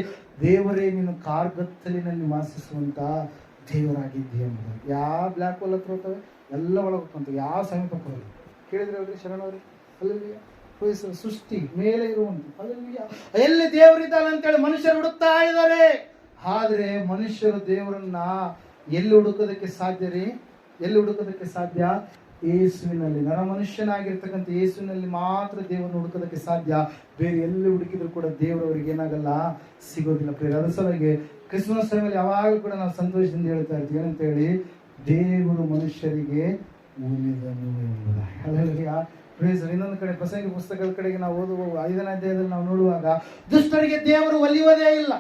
ದೇವರೇ ನೀನು ಕಾರ್ಗತ್ತಲಿನಲ್ಲಿ ವಾಸಿಸುವಂತ ದೇವರಾಗಿದ್ದೀಯ ಎಂಬುದು. ಯಾವ ಬ್ಲ್ಯಾಕ್ ಹೋಲ್ ಹತ್ರ ಹೋಗ್ತವೆ? ಎಲ್ಲ ಒಳಗೋಗ್ತಂತ, ಯಾವ ಸಮೀಪ ಬರಲ್ಲ. ಕೇಳಿದ್ರೆ ಹೇಳ್ರಿ ಶರಣವ್ರಿ? ಅಲ್ಲಿ ಸೃಷ್ಟಿ ಮೇಲೆ ಇರುವಂತ ಎಲ್ಲಿ ದೇವರಿದ್ದಾನೆ ಅಂತೇಳಿ ಮನುಷ್ಯರು ಹುಡುಕ್ತಾ ಇದ್ದಾರೆ. ಆದ್ರೆ ಮನುಷ್ಯರು ದೇವರನ್ನ ಎಲ್ಲಿ ಹುಡುಕೋದಕ್ಕೆ ಸಾಧ್ಯ ರೀ? ಎಲ್ಲಿ ಹುಡುಕೋದಕ್ಕೆ ಸಾಧ್ಯ? ಯೇಸುವಿನಲ್ಲಿ. ನರ ಮನುಷ್ಯನಾಗಿರ್ತಕ್ಕಂಥ ಯೇಸುವಿನಲ್ಲಿ ಮಾತ್ರ ದೇವರನ್ನು ಹುಡುಕೋದಕ್ಕೆ ಸಾಧ್ಯ. ಬೇರೆ ಎಲ್ಲಿ ಹುಡುಕಿದ್ರು ಕೂಡ ದೇವರವರಿಗೆ ಏನಾಗಲ್ಲ, ಸಿಗೋದಿಲ್ಲ ಪ್ರಿಯರೇ. ಅದರ ಸಲುವಾಗಿ ಕ್ರಿಸ್ಮಸ್ ಟೈಮಲ್ಲಿ ಯಾವಾಗಲೂ ಕೂಡ ನಾವು ಸಂತೋಷದಿಂದ ಹೇಳ್ತಾ ಇರ್ತೀವಿ. ಏನಂತ ಹೇಳಿ? ದೇವರು ಮನುಷ್ಯರಿಗೆ ಉಳಿದನು ಎಂಬುದಾಗಿ. ಇನ್ನೊಂದು ಕಡೆ ಪ್ರಸಂಗಿ ಪುಸ್ತಕದ ಕಡೆಗೆ ನಾವು ಓದುವ 5ನೇ ಅಧ್ಯಾಯದಲ್ಲಿ ನಾವು ನೋಡುವಾಗ ದುಷ್ಟರಿಗೆ ದೇವರು ಒಲಿಯುವುದೇ ಇಲ್ಲ.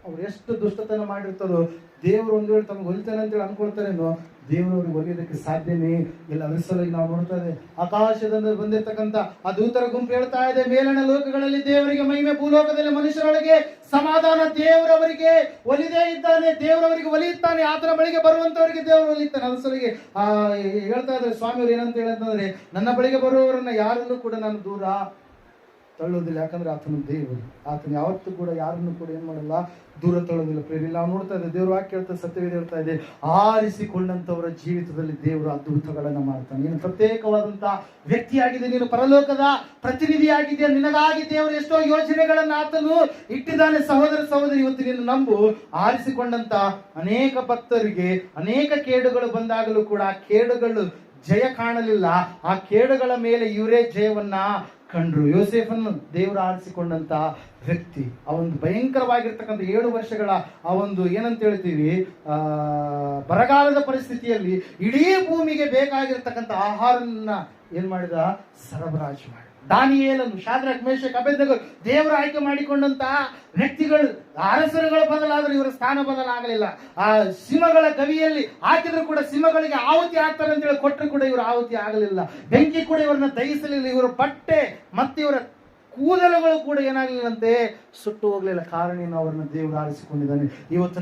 ಅವ್ರು ಎಷ್ಟು ದುಷ್ಟತನ ಮಾಡಿರ್ತಾರೋ ದೇವರು ಒಂದು ವೇಳೆ ತಮಗೆ ಒಲಿತಾನೆ ಅಂತೇಳಿ ಅನ್ಕೊಳ್ತಾರೇನೋ ದೇವರು ಅವ್ರಿಗೆ ಒಲಿಯೋದಕ್ಕೆ ಸಾಧ್ಯನೇ ಇಲ್ಲ. ಅದ್ರ ಸಲುವಾಗಿ ನಾವು ನೋಡ್ತಾ ಇದ್ದೇವೆ ಆಕಾಶದಿಂದ ಬಂದಿರತಕ್ಕಂಥ ಆ ದೂತರ ಗುಂಪು ಹೇಳ್ತಾ ಇದೆ, ಮೇಲಣ ಲೋಕಗಳಲ್ಲಿ ದೇವರಿಗೆ ಮಹಿಮೆ, ಭೂಲೋಕದಲ್ಲಿ ಮನುಷ್ಯರೊಳಗೆ ಸಮಾಧಾನ. ದೇವರವರಿಗೆ ಒಲಿದೇ ಇದ್ದಾನೆ, ದೇವರವರಿಗೆ ಒಲಿಯುತ್ತಾನೆ, ಆತನ ಬಳಿಗೆ ಬರುವಂತವರಿಗೆ ದೇವರು ಒಲಿತಾನೆ. ಅದ್ರ ಸಲುವಾಗಿ ಹೇಳ್ತಾ ಇದ್ದಾರೆ ಸ್ವಾಮಿಯವರು ಏನಂತ ಹೇಳಂತಂದ್ರೆ, ನನ್ನ ಬಳಿಗೆ ಬರುವವರನ್ನ ಯಾರನ್ನು ಕೂಡ ನಾನು ದೂರ ತಳ್ಳೋದಿಲ್ಲ, ಯಾಕಂದ್ರೆ ಆತನ ದೇವರು. ಆತನ ಯಾವತ್ತೂ ಕೂಡ ಯಾರನ್ನು ಕೂಡ ಏನ್ ಮಾಡಲ್ಲ, ದೂರ ತಳ್ಳೋದಿಲ್ಲ. ಪ್ರೇರಿ ನಾವು ನೋಡ್ತಾ ಇದ್ದೇವೆ, ದೇವರು ವಾಕ್ಯ ಹೇಳ್ತಾ ಸತ್ಯವೇದ ಹೇಳ್ತಾ ಇದೆ, ಆರಿಸಿಕೊಂಡಂತವರ ಜೀವಿತದಲ್ಲಿ ದೇವರು ಅದ್ಭುತಗಳನ್ನ ಮಾಡ್ತಾನೆ. ನೀನು ಪ್ರತ್ಯೇಕವಾದಂತಹ ವ್ಯಕ್ತಿಯಾಗಿದೆ, ನೀನು ಪರಲೋಕದ ಪ್ರತಿನಿಧಿಯಾಗಿದೆಯಾ, ನಿನಗಾಗಿ ದೇವರು ಎಷ್ಟೋ ಯೋಜನೆಗಳನ್ನ ಆತನು ಇಟ್ಟಿದ್ದಾನೆ. ಸಹೋದರ ಸಹೋದರಿ, ಇವತ್ತು ನೀನು ನಂಬು, ಆರಿಸಿಕೊಂಡಂತ ಅನೇಕ ಭಕ್ತರಿಗೆ ಅನೇಕ ಕೇಡುಗಳು ಬಂದಾಗಲೂ ಕೂಡ ಆ ಕೇಡುಗಳು ಜಯ ಕಾಣಲಿಲ್ಲ. ಆ ಕೇಡುಗಳ ಮೇಲೆ ಇವರೇ ಜಯವನ್ನ ಕಂಡ್ರು. ಯೋಸೇಫನ್ನು ದೇವರು ಆರಿಸಿಕೊಂಡಂತ ವ್ಯಕ್ತಿ, ಆ ಒಂದು ಭಯಂಕರವಾಗಿರ್ತಕ್ಕಂಥ 7 ವರ್ಷಗಳ ಆ ಒಂದು ಏನಂತ ಹೇಳ್ತೀವಿ ಬರಗಾಲದ ಪರಿಸ್ಥಿತಿಯಲ್ಲಿ ಇಡೀ ಭೂಮಿಗೆ ಬೇಕಾಗಿರ್ತಕ್ಕಂಥ ಆಹಾರನ್ನ ಏನ್ ಮಾಡಿದ, ಸರಬರಾಜು ಮಾಡಿ. ದಾನಿಯೇಲನು, ಶಾದ್ರಕ್, ಮೇಷಕ್, ಅಬೇದ್ನೆಗೋರು ದೇವರು ಆಯ್ಕೆ ಮಾಡಿಕೊಂಡಂತಹ ವ್ಯಕ್ತಿಗಳು. ಅರಸರುಗಳು ಬದಲಾದರೂ ಇವರ ಸ್ಥಾನ ಬದಲಾಗಲಿಲ್ಲ. ಆ ಸಿಂಹಗಳ ಗವಿಯಲ್ಲಿ ಹಾಕಿದ್ರು ಕೂಡ ಸಿಂಹಗಳಿಗೆ ಆಹುತಿ ಆಗ್ತಾರೆ ಅಂತ ಹೇಳಿ ಕೊಟ್ಟರು ಕೂಡ ಇವರು ಆಹುತಿ ಆಗಲಿಲ್ಲ. ಬೆಂಕಿ ಕೂಡ ಇವರನ್ನ ದಹಿಸಲಿಲ್ಲ. ಇವರ ಬಟ್ಟೆ ಮತ್ತೆ ಇವರ ಕೂದಲುಗಳು ಕೂಡ ಏನಾಗಲಿಲ್ಲಂತೆ, ಸುಟ್ಟು ಹೋಗ್ಲಿಲ್ಲ. ಕಾರಣ ಏನು, ಅವರನ್ನು ದೇವರು ಆರಿಸಿಕೊಂಡಿದ್ದಾನೆ. ಇವತ್ತು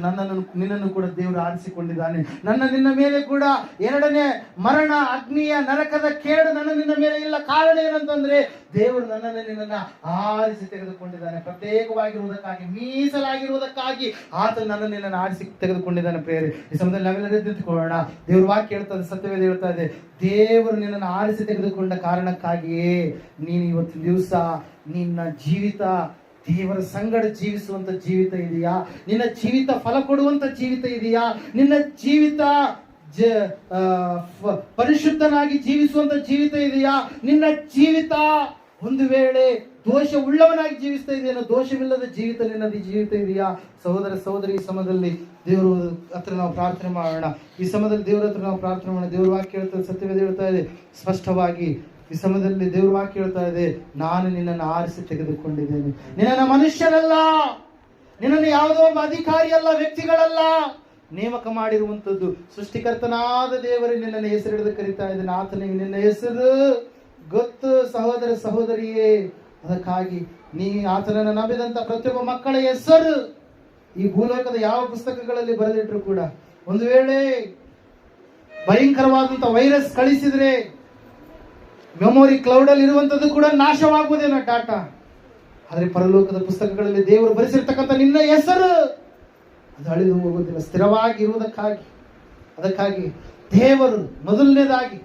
ನಿನ್ನನ್ನು ಕೂಡ ದೇವರು ಆರಿಸಿಕೊಂಡಿದ್ದಾನೆ. ನಿನ್ನ ಮೇಲೆ ಕೂಡ 2ನೇ ಮರಣ, ಅಗ್ನಿಯ, ನರಕದ ಕೇಡು ನಿನ್ನ ಮೇಲೆ ಇಲ್ಲ. ಕಾರಣ ಏನಂತಂದ್ರೆ ದೇವರು ನಿನ್ನನ್ನ ಆರಿಸಿ ತೆಗೆದುಕೊಂಡಿದ್ದಾನೆ. ಪ್ರತ್ಯೇಕವಾಗಿರುವುದಕ್ಕಾಗಿ, ಮೀಸಲಾಗಿರುವುದಕ್ಕಾಗಿ ಆತ ನಿನ್ನನ್ನು ಆರಿಸಿ ತೆಗೆದುಕೊಂಡಿದ್ದಾನೆ. ಪ್ರೇರೆ, ಈ ಸಮಯದಲ್ಲಿ ನಾವೆಲ್ಲರೂ ಎದ್ದುಕೊಳ್ಳೋಣ. ದೇವ್ರ ವಾಕ್ಯ ಹೇಳ್ತದೆ, ಸತ್ಯವೇದ ಹೇಳ್ತಾ ಇದೆ, ದೇವರು ನಿನ್ನನ್ನು ಆರಿಸಿ ತೆಗೆದುಕೊಂಡ ಕಾರಣಕ್ಕಾಗಿಯೇ ನೀನು ಇವತ್ತು ದಿವಸ ನಿನ್ನ ಜೀವಿತ ದೇವರ ಸಂಗಡ ಜೀವಿಸುವಂತ ಜೀವಿತ ಇದೆಯಾ? ನಿನ್ನ ಜೀವಿತ ಫಲ ಕೊಡುವಂತ ಜೀವಿತ ಇದೆಯಾ? ನಿನ್ನ ಜೀವಿತ ಪರಿಶುದ್ಧನಾಗಿ ಜೀವಿಸುವಂತ ಜೀವಿತ ಇದೆಯಾ? ನಿನ್ನ ಜೀವಿತ ಒಂದು ವೇಳೆ ದೋಷ ಉಳ್ಳವನಾಗಿ ಜೀವಿಸ್ತಾ ಇದೆಯೇನೋ? ದೋಷವಿಲ್ಲದ ಜೀವಿತ ನಿನ್ನದು ಜೀವಿತ ಇದೆಯಾ? ಸಹೋದರ ಸಹೋದರಿ, ಈ ಸಮಯದಲ್ಲಿ ದೇವರು ಹತ್ರ ನಾವು ಪ್ರಾರ್ಥನೆ ಮಾಡೋಣ. ಈ ಸಮಯದಲ್ಲಿ ದೇವರ ಹತ್ರ ನಾವು ಪ್ರಾರ್ಥನೆ ಮಾಡೋಣ. ದೇವ್ರ ವಾಕ್ಯ ಹೇಳ್ತಾ, ಸತ್ಯವೇದ ಹೇಳ್ತಾ ಇದೆ ಸ್ಪಷ್ಟವಾಗಿ. ಈ ಸಮಯದಲ್ಲಿ ದೇವ್ರ ವಾಕ್ಯ ಹೇಳ್ತಾ ಇದೆ, ನಾನು ನಿನ್ನನ್ನು ಆರಿಸಿ ತೆಗೆದುಕೊಂಡಿದ್ದೇನೆ. ನಿನ್ನನ್ನು ಮನುಷ್ಯನಲ್ಲ, ನಿನ್ನನ್ನು ಯಾವುದೋ ಒಬ್ಬ ಅಧಿಕಾರಿ ಅಲ್ಲ, ವ್ಯಕ್ತಿಗಳಲ್ಲ, ನೇಮಕ ಮಾಡಿರುವಂತದ್ದು ಸೃಷ್ಟಿಕರ್ತನಾದ ದೇವರು ನಿನ್ನನ್ನು ಹೆಸರು ಹಿಡಿದು ಕರೀತಾ ಇದ್ದಾನೆ. ಆತನಿಗೆ ನಿನ್ನ ಹೆಸರು ಗೊತ್ತು ಸಹೋದರ ಸಹೋದರಿಯೇ. ಅದಕ್ಕಾಗಿ ನೀ ಆತನನ್ನು ನಂಬಿದಂತ ಪ್ರತಿಯೊಬ್ಬ ಮಕ್ಕಳ ಹೆಸರು ಈ ಭೂಲೋಕದ ಯಾವ ಪುಸ್ತಕಗಳಲ್ಲಿ ಬರೆದಿಟ್ರು ಕೂಡ ಒಂದು ವೇಳೆ ಭಯಂಕರವಾದಂತ ವೈರಸ್ ಕಳಿಸಿದ್ರೆ ಮೆಮೊರಿ ಕ್ಲೌಡ್ ಅಲ್ಲಿ ಇರುವಂತದ್ದು ಕೂಡ ನಾಶವಾಗುವುದೇನೋ ಡಾಟಾ. ಆದ್ರೆ ಪರಲೋಕದ ಪುಸ್ತಕಗಳಲ್ಲಿ ದೇವರು ಬರೆಸಿರ್ತಕ್ಕಂಥ ನಿನ್ನ ಹೆಸರು ಅದು ಅಳಿದು ಹೋಗುವುದಿಲ್ಲ, ಸ್ಥಿರವಾಗಿ ಇರುವುದಕ್ಕಾಗಿ. ಅದಕ್ಕಾಗಿ ದೇವರು ಮೊದಲನೇದಾಗಿ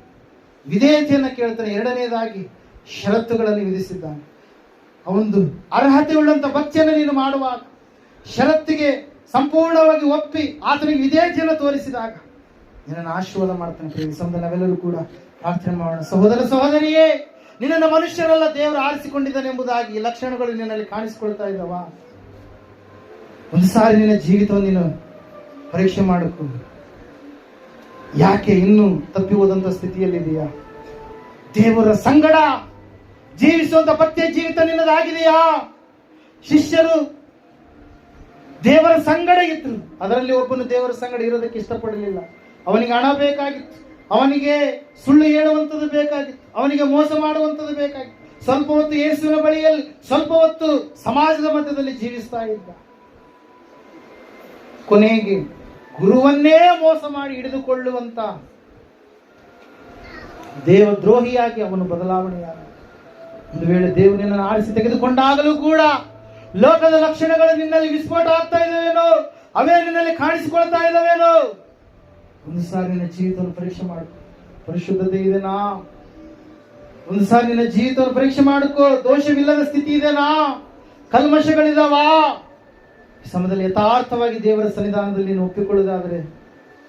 ವಿಧೇಯತೆಯನ್ನು ಕೇಳ್ತಾನೆ, 2ನೇದಾಗಿ ಷರತ್ತುಗಳನ್ನು ವಿಧಿಸಿದ್ದಾನೆ. ಆ ಒಂದು ಅರ್ಹತೆ ಉಳ್ಳಂತ ಭಕ್ತಿಯನ್ನು ನೀನು ಮಾಡುವಾಗ, ಷರತ್ತಿಗೆ ಸಂಪೂರ್ಣವಾಗಿ ಒಪ್ಪಿ ಆತನಿಗೆ ವಿಧೇಯತೆಯನ್ನು ತೋರಿಸಿದಾಗ ನಿನ್ನನ್ನು ಆಶೀರ್ವಾದ ಮಾಡ್ತಾನೆ. ಈ ಸಮಯದಲ್ಲಿ ನಾವೆಲ್ಲರೂ ಕೂಡ ಪ್ರಾರ್ಥನೆ ಮಾಡೋಣ. ಸಹೋದರ ಸಹೋದರಿಯೇ, ನಿನ್ನನ್ನು ಮನುಷ್ಯರೆಲ್ಲ ದೇವರು ಆರಿಸಿಕೊಂಡಿದ್ದಾನೆ ಎಂಬುದಾಗಿ ಲಕ್ಷಣಗಳು ನಿನ್ನಲ್ಲಿ ಕಾಣಿಸಿಕೊಳ್ತಾ ಇದ್ದಾವ? ಒಂದು ಸಾರಿ ನಿನ್ನ ಜೀವಿತವನ್ನು ನೀನು ಪರೀಕ್ಷೆ ಮಾಡಬೇಕು. ಯಾಕೆ ಇನ್ನೂ ತಪ್ಪಿ ಹೋದಂತ ಸ್ಥಿತಿಯಲ್ಲಿದೆಯಾ? ದೇವರ ಸಂಗಡ ಜೀವಿಸುವಂತ ಭಕ್ತಿಯ ಜೀವಿತ ನಿನ್ನದಾಗಿದೆಯಾ? ಶಿಷ್ಯರು ದೇವರ ಸಂಗಡ ಇದ್ರು, ಅದರಲ್ಲಿ ಒಬ್ಬನು ದೇವರ ಸಂಗಡ ಇರೋದಕ್ಕೆ ಇಷ್ಟಪಡಲಿಲ್ಲ. ಅವನಿಗೆ ಹಣ ಬೇಕಾಗಿತ್ತು, ಅವನಿಗೆ ಸುಳ್ಳು ಹೇಳುವಂಥದ್ದು ಬೇಕಾಗಿತ್ತು, ಅವನಿಗೆ ಮೋಸ ಮಾಡುವಂಥದ್ದು ಬೇಕಾಗಿತ್ತು. ಸ್ವಲ್ಪ ಹೊತ್ತು ಯೇಸುವಿನ ಬಳಿಯಲ್ಲಿ, ಸ್ವಲ್ಪ ಹೊತ್ತು ಸಮಾಜದ ಮಧ್ಯದಲ್ಲಿ ಜೀವಿಸ್ತಾ ಇದ್ದ. ಕೊನೆಗೆ ಗುರುವನ್ನೇ ಮೋಸ ಮಾಡಿ ಹಿಡಿದುಕೊಳ್ಳುವಂತ ದೇವದ್ರೋಹಿಯಾಗಿ ಅವನು ಬದಲಾವಣೆಯಾದ. ಒಂದು ವೇಳೆ ದೇವರು ನಿನ್ನನ್ನು ಆರಿಸಿ ತೆಗೆದುಕೊಂಡಾಗಲೂ ಕೂಡ ಲೋಕದ ಲಕ್ಷಣಗಳು ನಿನ್ನಲ್ಲಿ ವಿಸ್ಫೋಟ ಆಗ್ತಾ ಇದ್ದಾವೇನೋ, ಅವೇ ನಿನ್ನಲ್ಲಿ ಕಾಣಿಸಿಕೊಳ್ತಾ ಇದ್ದಾವೇನೋ? ಒಂದು ಸಾರಿ ನಿನ್ನ ಜೀವಿತವನ್ನು ಪರೀಕ್ಷೆ ಮಾಡು. ಪರಿಶುದ್ಧತೆ ಇದೆನಾ? ಒಂದು ಸಾರಿ ನಿನ್ನ ಜೀವಿತವನ್ನು ಪರೀಕ್ಷೆ ಮಾಡಿಕೋ. ದೋಷವಿಲ್ಲದ ಸ್ಥಿತಿ ಇದೆನಾ? ಕಲ್ಮಶಗಳಿದಾವ? ಈ ಸಮಯದಲ್ಲಿ ಯಥಾರ್ಥವಾಗಿ ದೇವರ ಸನ್ನಿಧಾನದಲ್ಲಿ ನೀನು ಒಪ್ಪಿಕೊಳ್ಳುವುದಾದ್ರೆ,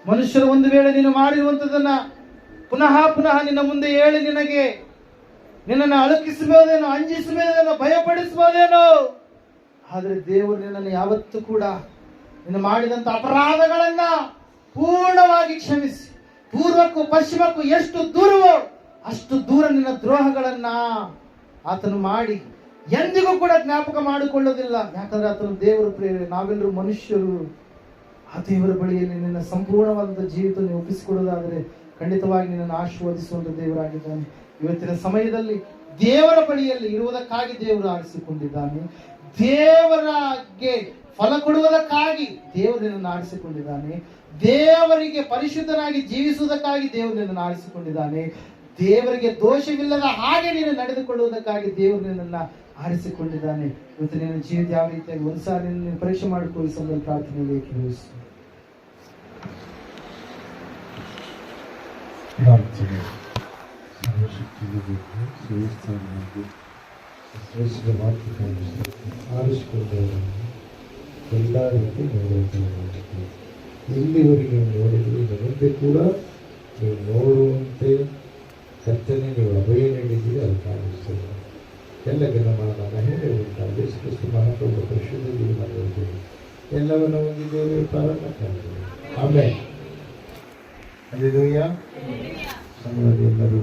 ಮನುಷ್ಯರು ಒಂದು ವೇಳೆ ನೀನು ಮಾಡಿರುವಂತದನ್ನ ಪುನಃ ಪುನಃ ನಿನ್ನ ಮುಂದೆ ಹೇಳಿ ನಿನ್ನನ್ನು ಅಳುಕಿಸಬಹುದೇನೋ, ಅಂಜಿಸಬಹುದೇನೋ, ಭಯಪಡಿಸಬಹುದೇನೋ. ಆದ್ರೆ ದೇವರು ನಿನ್ನನ್ನು ಯಾವತ್ತೂ ಕೂಡ ನೀನು ಮಾಡಿದಂತ ಅಪರಾಧಗಳನ್ನ ಪೂರ್ಣವಾಗಿ ಕ್ಷಮಿಸಿ, ಪೂರ್ವಕ್ಕೂ ಪಶ್ಚಿಮಕ್ಕೂ ಎಷ್ಟು ದೂರವೋ ಅಷ್ಟು ದೂರ ನಿನ್ನ ದ್ರೋಹಗಳನ್ನ ಆತನು ಮಾಡಿ ಎಂದಿಗೂ ಕೂಡ ಜ್ಞಾಪಕ ಮಾಡಿಕೊಳ್ಳೋದಿಲ್ಲ. ಯಾಕಂದ್ರೆ ಆತನು ದೇವರ ಪ್ರೇರೆ, ನಾವೆಲ್ಲರೂ ಮನುಷ್ಯರು. ಆ ದೇವರ ಬಳಿಯಲ್ಲಿ ನಿನ್ನ ಸಂಪೂರ್ಣವಾದ ಜೀವಿತ ನೀವು ಒಪ್ಪಿಸಿಕೊಡೋದಾದರೆ ಖಂಡಿತವಾಗಿ ನಿನ್ನನ್ನು ಆಶೀರ್ವದಿಸುವಂತ ದೇವರಾಗಿದ್ದಾನೆ. ಇವತ್ತಿನ ಸಮಯದಲ್ಲಿ ದೇವರ ಬಳಿಯಲ್ಲಿ ಇರುವುದಕ್ಕಾಗಿ ದೇವರು ಆರಿಸಿಕೊಂಡಿದ್ದಾನೆ. ದೇವರಿಗೆ ಫಲ ಕೊಡುವುದಕ್ಕಾಗಿ ದೇವರು ನಿನ್ನನ್ನು ಆರಿಸಿಕೊಂಡಿದ್ದಾನೆ. ದೇವರಿಗೆ ಪರಿಶುದ್ಧನಾಗಿ ಜೀವಿಸುವುದಕ್ಕಾಗಿ ದೇವರು ನಿನ್ನನ್ನು ಆರಿಸಿಕೊಂಡಿದ್ದಾನೆ. ದೇವರಿಗೆ ದೋಷವಿಲ್ಲದ ಹಾಗೆ ನೀನು ನಡೆದುಕೊಳ್ಳುವುದಕ್ಕಾಗಿ ದೇವರು ನಿನ್ನನ್ನು ಆರಿಸಿಕೊಂಡಿದ್ದಾನೆ. ಇವತ್ತು ನಿನ್ನ ಜೀವಿತ ಯಾವ ರೀತಿಯಾಗಿ ಒಂದ್ಸಾರಿ ನೀನು ಪರೀಕ್ಷೆ ಮಾಡಿಕೊಳ್ಳಿ ಸಂಬಂಧ ಪ್ರಾರ್ಥನೆಯಲ್ಲಿ ಏಕೀಭವಿಸು. ಪ್ರಾರ್ಥನೆ. ಸರ್ವಶಕ್ತಿಗೆ ಸುವಿಸ್ತಾರವಾಗಿ ಶ್ರೇಷ್ಠ ವಾಕ್ಯಗಳನ್ನು ಆರಿಸಿಕೊಂಡವರನ್ನು ಎಲ್ಲ ರೀತಿ ನೋಡುವಂತೆ ಇಲ್ಲಿವರೆಗೆ ನೋಡಿದ್ರು, ಇನ್ನು ಮುಂದೆ ಕೂಡ ನೀವು ನೋಡುವಂತೆ ಕರ್ತನೆ ನೀವು ಅಭಯ ನೀಡಿದ್ದೀರಿ. ಅದು ಕಾಣಿಸ್ತದೆ. ಎಲ್ಲ ಘನಮಾನ ಮಹಿಳೆ ಉಂಟಾಗಿ ಯೇಸು ಕ್ರಿಸ್ತ ಮಹಾಪ್ರಭು ಪರಿಶುದ್ಧ ಜೀವನ ಎಲ್ಲವನ್ನು ಹೊಂದಿದ್ದೇವೆ. ಪ್ರಾರಂಭ ಆಮೇಲೆ ಅಲ್ಲಿದೆಯಾ ಸಮಾಜ ಎಲ್ಲರೂ